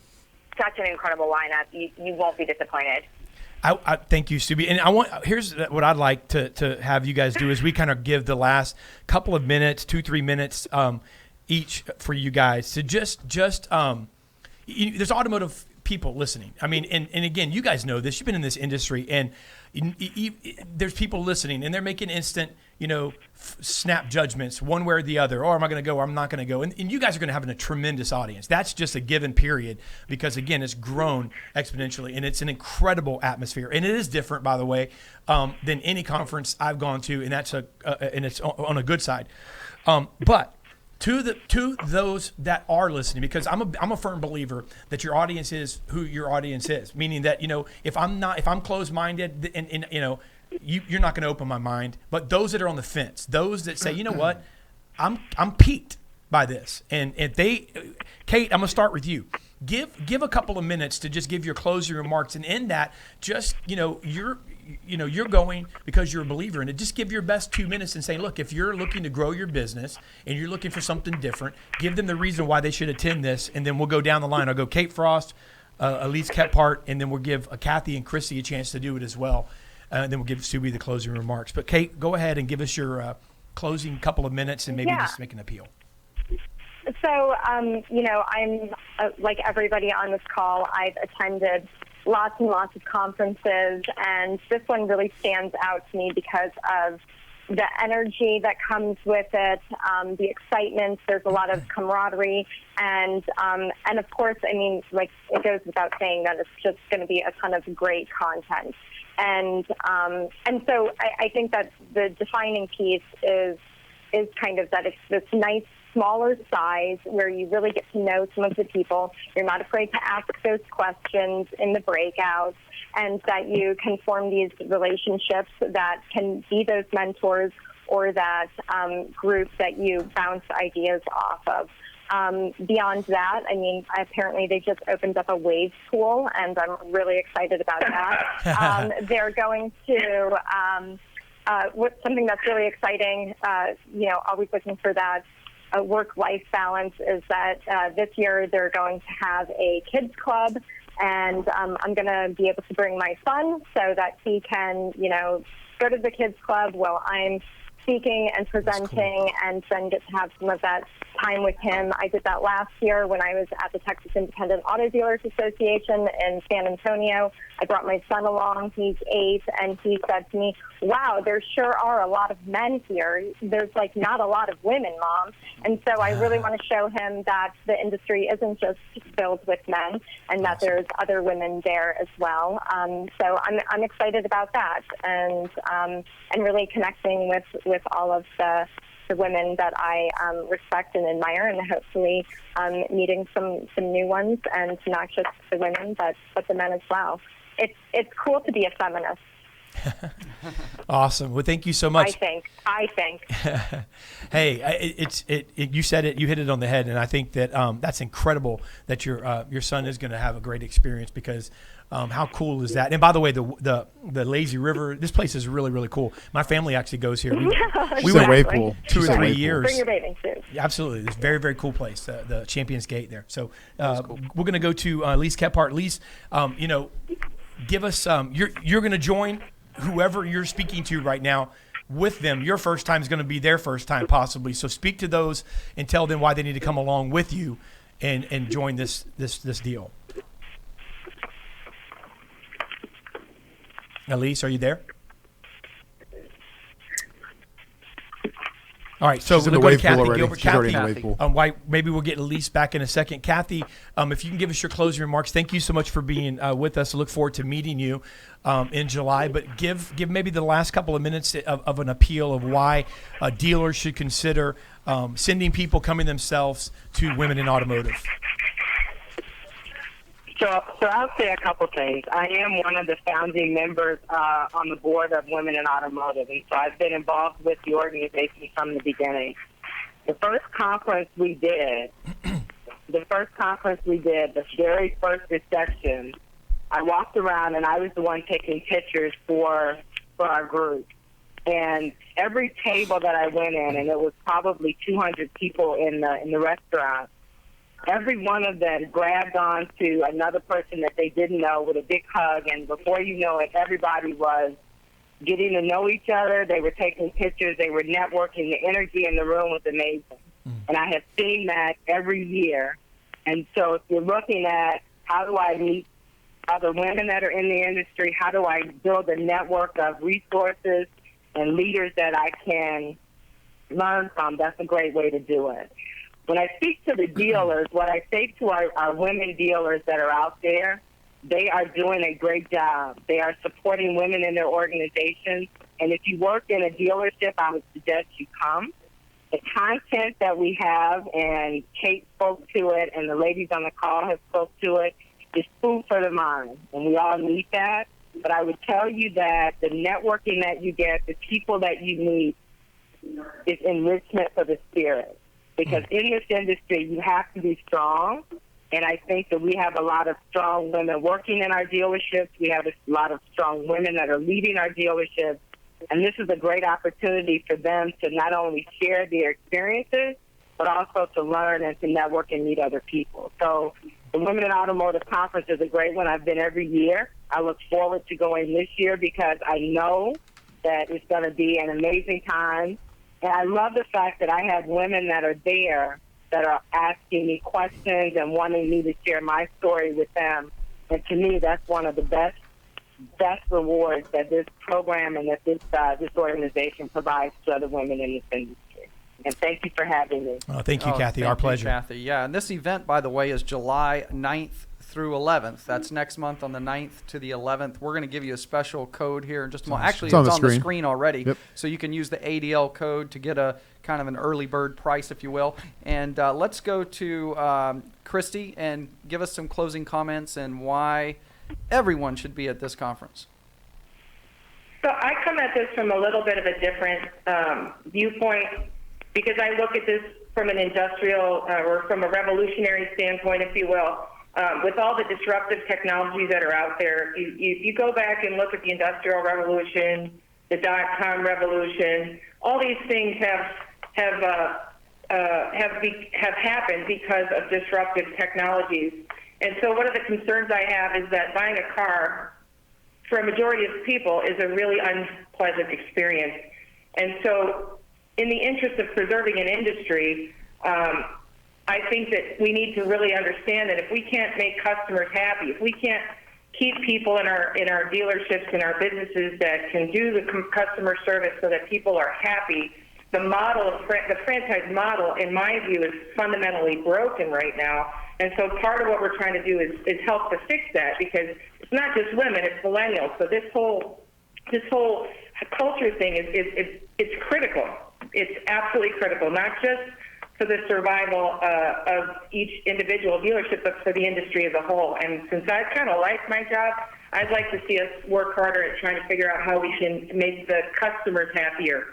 such an incredible lineup. You won't be disappointed. I thank you, Subi. And here's what I'd like to have you guys do is we kind of give the last couple of minutes, 2-3 minutes each for you guys to just there's automotive people listening. I mean, and again, you guys know this. You've been in this industry, and there's people listening, and they're making instant snap judgments one way or the other. Or am I going to go or I'm not going to go? And you guys are going to have a tremendous audience. That's just a given period because, again, it's grown exponentially and it's an incredible atmosphere. And it is different, by the way, than any conference I've gone to, and that's and it's on a good side. But to those that are listening, because I'm a firm believer that your audience is who your audience is, meaning that, if I'm closed-minded and you're not going to open my mind, but those that are on the fence, those that say, you know what, I'm piqued by this. And if Kate, I'm going to start with you. Give a couple of minutes to just give your closing remarks, and in that, just, you're going because you're a believer in it. Just give your best 2 minutes and say, look, if you're looking to grow your business and you're looking for something different, give them the reason why they should attend this, and then we'll go down the line. I'll go Kate Frost, Elise Kephart, and then we'll give Kathy and Christy a chance to do it as well. And then we'll give Subi the closing remarks. But Kate, go ahead and give us your closing couple of minutes and maybe just make an appeal. So, I'm like everybody on this call, I've attended lots and lots of conferences, and this one really stands out to me because of the energy that comes with it, the excitement. There's a lot of camaraderie, and of course, it goes without saying that it's just going to be a ton of great content. And so I think that the defining piece is kind of that it's this nice, smaller size where you really get to know some of the people. You're not afraid to ask those questions in the breakouts, and that you can form these relationships that can be those mentors or that group that you bounce ideas off of. Beyond that, apparently they just opened up a waves pool, and I'm really excited about that. They're going to, something that's really exciting, always looking for that work-life balance, is that this year they're going to have a kids club, and I'm going to be able to bring my son so that he can, go to the kids club while I'm speaking and presenting, and then get to have some of that time with him. I did that last year when I was at the Texas Independent Auto Dealers Association in San Antonio. I brought my son along. He's 8, and he said to me, wow, there sure are a lot of men here. There's not a lot of women, Mom. And so I really want to show him that the industry isn't just filled with men, and that there's other women there as well. So I'm excited about that, and really connecting with all of the women that I respect and admire, and hopefully meeting some new ones, and not just the women, but the men as well. It's cool to be a feminist. Awesome. Well, thank you so much. I think. Hey, you said it. You hit it on the head, and I think that that's incredible that your son is going to have a great experience, because how cool is that? And by the way, the Lazy River, this place is really, really cool. My family actually goes here. We went wave pool 2 or 3 years. Bring your bathing suit. Absolutely. It's a very, very cool place, the Champions Gate there. So cool. We're going to go to Elise Kephart. Elise, give us you're going to join whoever you're speaking to right now with them. Your first time is going to be their first time, possibly. So speak to those and tell them why they need to come along with you and join this deal. Elise, are you there? All right, so we're going to go to Kathy Gilbert. Kathy, maybe we'll get Elise back in a second. Kathy, if you can give us your closing remarks. Thank you so much for being with us. I look forward to meeting you in July. But give maybe the last couple of minutes of an appeal of why dealers should consider sending people coming themselves to Women in Automotive. So I'll say a couple things. I am one of the founding members on the board of Women in Automotive, and so I've been involved with the organization from the beginning. The first conference we did, the very first reception, I walked around and I was the one taking pictures for our group. And every table that I went in, and it was probably 200 people in the restaurant, every one of them grabbed on to another person that they didn't know with a big hug, and before you know it, everybody was getting to know each other. They were taking pictures. They were networking. The energy in the room was amazing. And I have seen that every year. And so if you're looking at how do I meet other women that are in the industry, how do I build a network of resources, and leaders that I can learn from, that's a great way to do it. When I speak to the dealers, what I say to our women dealers that are out there, they are doing a great job. They are supporting women in their organizations. And if you work in a dealership, I would suggest you come. The content that we have, and Kate spoke to it, and the ladies on the call have spoke to it, is food for the mind. And we all need that. But I would tell you that the networking that you get, the people that you meet, is enrichment for the spirit. Because in this industry, you have to be strong. And I think that we have a lot of strong women working in our dealerships. We have a lot of strong women that are leading our dealerships. And this is a great opportunity for them to not only share their experiences, but also to learn and to network and meet other people. So the Women in Automotive Conference is a great one. I've been every year. I look forward to going this year because I know that it's going to be an amazing time. And I love the fact that I have women that are there that are asking me questions and wanting me to share my story with them. And to me, that's one of the best rewards that this program and that this organization provides to other women in this industry. And thank you for having me. Oh, thank you, Kathy. Our pleasure. Kathy. Yeah, and this event, by the way, is July 9th through 11th. That's next month on the 9th to the 11th. We're going to give you a special code here in just a moment. Actually, it's on the screen already. Yep. So you can use the ADL code to get a kind of an early bird price, if you will. And let's go to Christy and give us some closing comments and why everyone should be at this conference. So I come at this from a little bit of a different viewpoint because I look at this from an industrial or from a revolutionary standpoint, if you will. With all the disruptive technologies that are out there, if you go back and look at the Industrial Revolution, the dot-com revolution, all these things have happened because of disruptive technologies. And so one of the concerns I have is that buying a car for a majority of people is a really unpleasant experience. And so in the interest of preserving an industry, I think that we need to really understand that if we can't make customers happy, if we can't keep people in our dealerships and our businesses that can do the customer service so that people are happy, the franchise model, in my view, is fundamentally broken right now. And so part of what we're trying to do is help to fix that, because it's not just women, it's millennials. So this whole culture thing it's critical. It's absolutely critical, not just for the survival of each individual dealership, but for the industry as a whole. And since I kind of like my job, I'd like to see us work harder at trying to figure out how we can make the customers happier.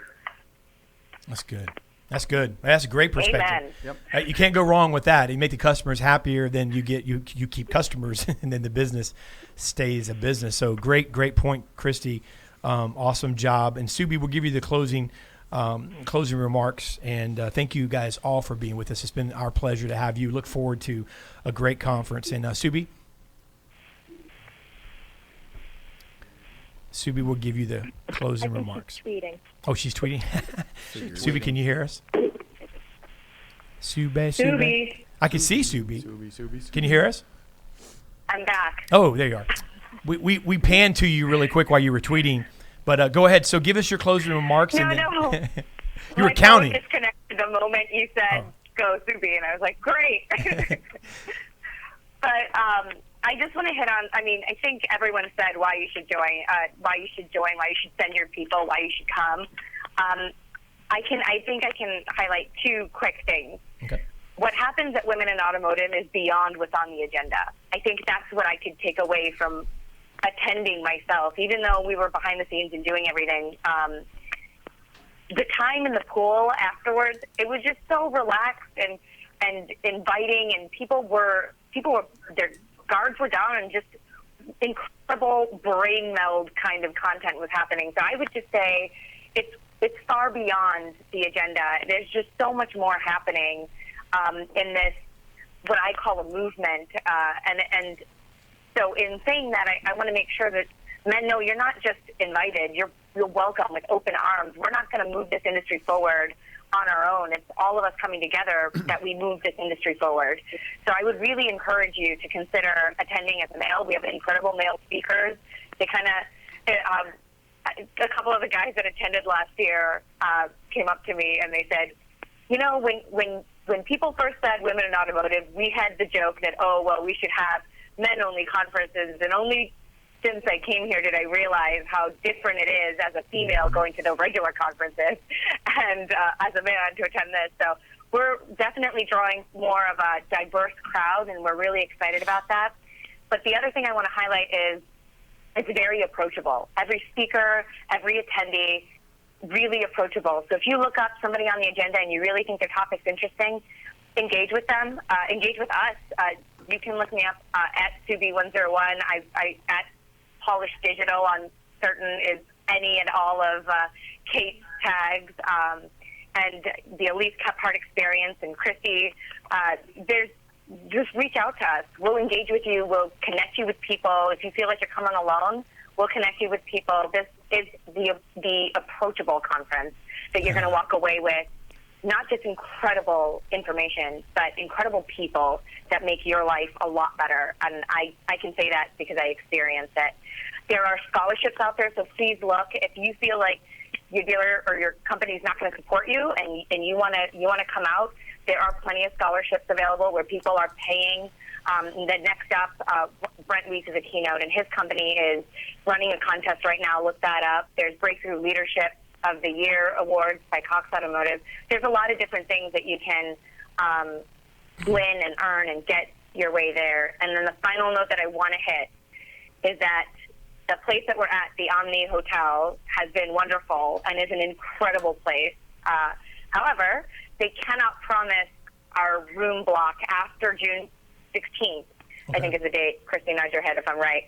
That's good. That's good. That's a great perspective. Amen. Yep. You can't go wrong with that. You make the customers happier, then you keep customers, and then the business stays a business. So great point, Christy. Awesome job. And Subi will give you the closing remarks. And thank you guys all for being with us. It's been our pleasure to have you. Look forward to a great conference. And Subi will give you the closing remarks. She's tweeting. Oh, she's tweeting? Subi, can you hear us? Subi. I can see Subi. Can you hear us? I'm back. Oh, there you are. We panned to you really quick while you were tweeting, but go ahead. So give us your closing remarks. No. You were counting. I disconnected the moment you said, go Subi, and I was like, great. But I just want to hit on, I think everyone said why you should join, why you should send your people, why you should come. I think I can highlight two quick things. Okay. What happens at Women in Automotive is beyond what's on the agenda. I think that's what I could take away from attending myself, even though we were behind the scenes and doing everything. The time in the pool afterwards, it was just so relaxed and inviting, and people were their guards were down, and just incredible brain meld kind of content was happening. So I would just say it's far beyond the agenda. There's just so much more happening in this, what I call a movement. And so in saying that, I want to make sure that men know you're not just invited, you're welcome with open arms. We're not going to move this industry forward on our own. It's all of us coming together that we move this industry forward. So I would really encourage you to consider attending as a male. We have incredible male speakers. They kind of, a couple of the guys that attended last year came up to me and they said, you know, when people first said women in automotive, we had the joke that, oh, well, we should have men-only conferences, and only since I came here did I realize how different it is as a female going to the regular conferences and as a man to attend this. So we're definitely drawing more of a diverse crowd, and we're really excited about that. But the other thing I want to highlight is it's very approachable. Every speaker, every attendee, really approachable. So if you look up somebody on the agenda and you really think their topic's interesting, engage with them, engage with us. You can look me up at Subi101. I at Polished Digital on certain is any and all of Kate's tags, and the Elise Kephart experience and Christy. Just reach out to us. We'll engage with you. We'll connect you with people. If you feel like you're coming alone, we'll connect you with people. This is the approachable conference that you're going to walk away with. Not just incredible information, but incredible people that make your life a lot better. And I can say that because I experienced it. There are scholarships out there, so please look. If you feel like your dealer or your company is not going to support you and you want to come out, there are plenty of scholarships available where people are paying. The next up, Brent Weiss is a keynote, and his company is running a contest right now. Look that up. There's Breakthrough Leadership of the Year awards by Cox Automotive. There's a lot of different things that you can win and earn and get your way there. And then the final note that I want to hit is that the place that we're at, the Omni Hotel, has been wonderful and is an incredible place. However, they cannot promise our room block after June 16th, I think is the date. Christy, nod your head if I'm right.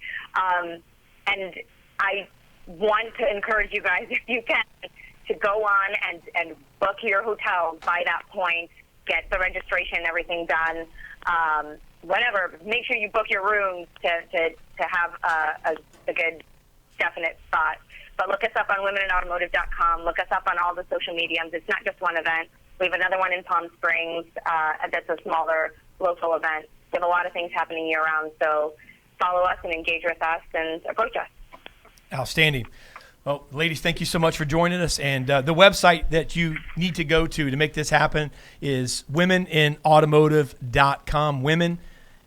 And I want to encourage you guys, if you can, to go on and book your hotel by that point, get the registration, everything done, whatever. Make sure you book your rooms to have a good, definite spot. But look us up on womeninautomotive.com. Look us up on all the social mediums. It's not just one event. We have another one in Palm Springs that's a smaller local event. We have a lot of things happening year-round, so follow us and engage with us and approach us. Outstanding. Well, ladies, thank you so much for joining us. And the website that you need to go to make this happen is womeninautomotive.com,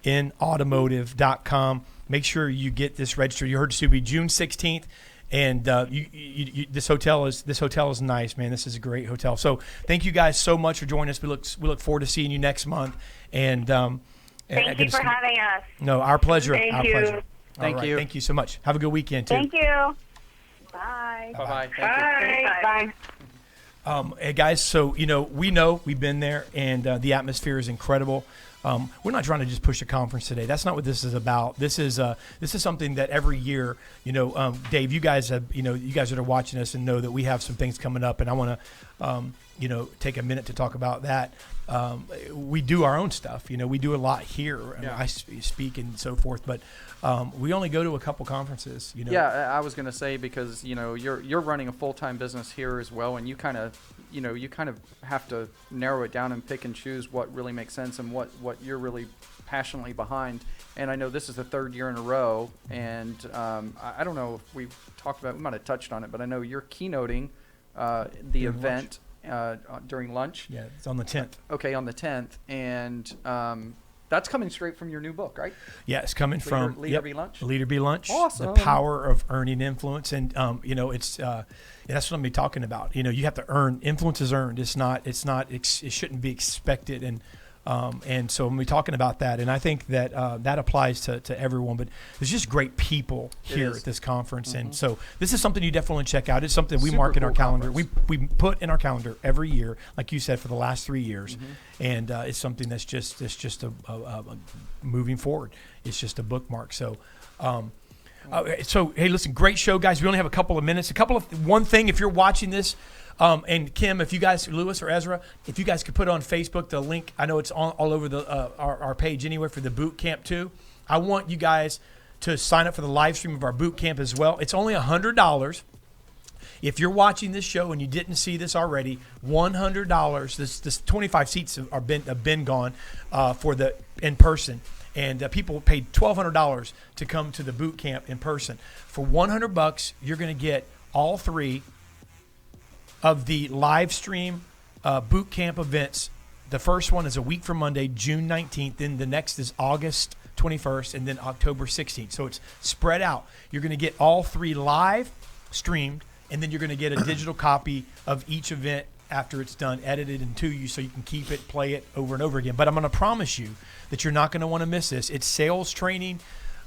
womeninautomotive.com. Make sure you get this registered. You heard Subi, June 16th. And this hotel is nice, man. This is a great hotel. So thank you guys so much for joining us. We look forward to seeing you next month. And thank you for having us. No, our pleasure. Thank you. Pleasure. Thank you. Thank you so much. Have a good weekend too. Thank you. Bye. Bye-bye. Thank you. Bye. Hey guys, so we've been there, and the atmosphere is incredible. We're not trying to just push a conference today. That's not what this is about. This is something that every year, Dave, you guys that are watching us and know that we have some things coming up, and I want to, take a minute to talk about that. We do our own stuff. We do a lot here. And I speak and so forth, but we only go to a couple conferences. Yeah, I was going to say, because you're running a full-time business here as well, and you kind of have to narrow it down and pick and choose what really makes sense and what you're really passionately behind. And I know this is the third year in a row, and I don't know if we've talked about, we might have touched on it, but I know you're keynoting the event during lunch. Yeah, it's on the 10th. Okay, on the 10th, and that's coming straight from your new book, right? Yeah, it's coming from Leader Be Lunch. Leader Be Lunch. Awesome. The power of earning influence, and it's that's what I'm be talking about. You have to earn. Influence is earned. It shouldn't be expected, and so I'm be talking about that, and I think that that applies to everyone. But there's just great people here at this conference, and so this is something you definitely want to check out. It's something we mark in our calendar. We put in our calendar every year, like you said, for the last 3 years, and it's something that's just a moving forward. It's just a bookmark. So. So hey, listen, great show, guys. We only have a couple of minutes. One thing, if you're watching this. And Kim, if you guys, Lewis or Ezra, if you guys could put on Facebook the link, I know it's all over our page anyway for the boot camp too. I want you guys to sign up for the live stream of our boot camp as well. It's only $100. If you're watching this show and you didn't see this already, $100. This 25 seats have been gone for the in person. And people paid $1,200 to come to the boot camp in person. For $100, you're going to get all 3 of the live stream boot camp events. The first one is a week from Monday, June 19th. Then the next is August 21st, and then October 16th. So it's spread out. You're going to get all 3 live streamed, and then you're going to get a digital copy of each event after it's done, edited into you, so you can keep it, play it over and over again. But I'm going to promise you that you're not going to want to miss this. It's sales training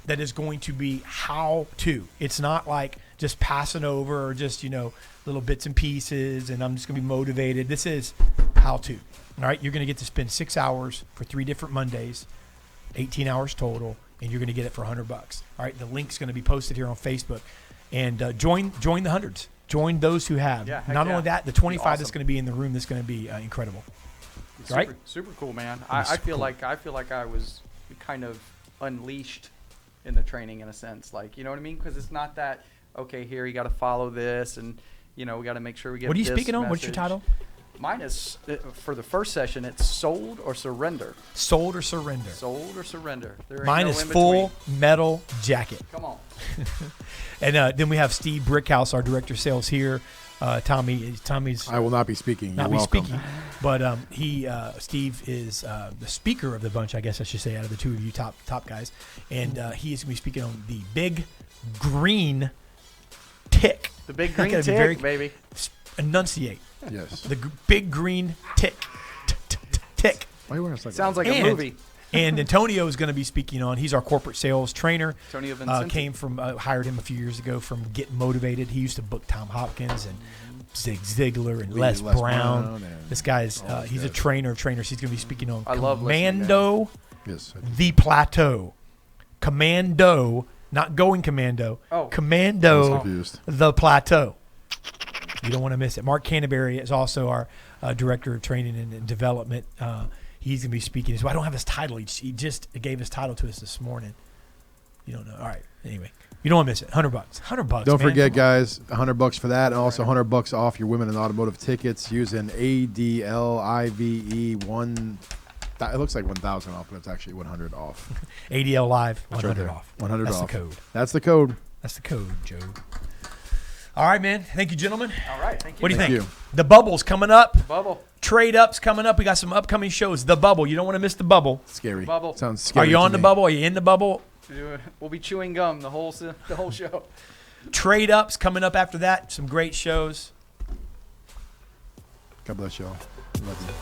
that is going to be how to. It's not like just passing over or just, little bits and pieces and I'm just going to be motivated. This is how to. All right, you're going to get to spend 6 hours for 3 different Mondays, 18 hours total, and you're going to get it for $100. All right, the link's going to be posted here on Facebook. And join the hundreds. Join those who have. Yeah, Not only that, the 25 awesome. That's going to be in the room, that's going to be incredible. Right? Super cool, man. I feel like I was kind of unleashed in the training in a sense. Like, you know what I mean? Because it's not that, okay, here you got to follow this and, we got to make sure we get What are you this speaking on? What's your message. title? Mine is, for the first session, it's sold or surrender. Sold or surrender. Sold or surrender. There ain't Mine no is in full between. metal jacket. Come on. And then we have Steve Brickhouse, our director of sales here. Tommy's. I will not be speaking. Not You're be welcome. speaking, but Steve is the speaker of the bunch, I guess I should say, out of the 2 of you top guys, and he is going to be speaking on the big green tick. The big green Gotta be tick, baby. Enunciate. Yes. The big green tick. Tick. Why are you wearing a Sounds like a movie. And Antonio is going to be speaking on. He's our corporate sales trainer. Antonio Vincenti. Came from hired him a few years ago from Getting Motivated. He used to book Tom Hopkins and Zig Ziglar and Les Brown. This guy's he's a trainer of trainers. He's going to be speaking on I love listening to Commando, Yes. the Plateau. Commando, not going commando. Oh. I was Commando, confused. the Plateau. You don't want to miss it. Mark Canterbury is also our director of training and development. He's going to be speaking. So I don't have his title. He just gave his title to us this morning. You don't know. All right. Anyway, you don't want to miss it. $100. $100. Don't man. forget, guys, $100 for that, and also $100 off your women in automotive tickets using ADLIVE1. It looks like 1,000 off, but it's actually 100 off. ADL Live, That's 100 right there. off. 100 That's off. the code. That's the code. That's the code, Joe. All right, man. Thank you, gentlemen. All right, thank you. What do you Thank think? you. The Bubble's coming up. Bubble. Trade Up's coming up. We got some upcoming shows. The Bubble. You don't want to miss the Bubble. Scary. Bubble. Sounds scary. Are you to on the me. Bubble? Are you in the Bubble? We'll be chewing gum the whole show. Trade Up's coming up after that. Some great shows. God bless y'all. Love you.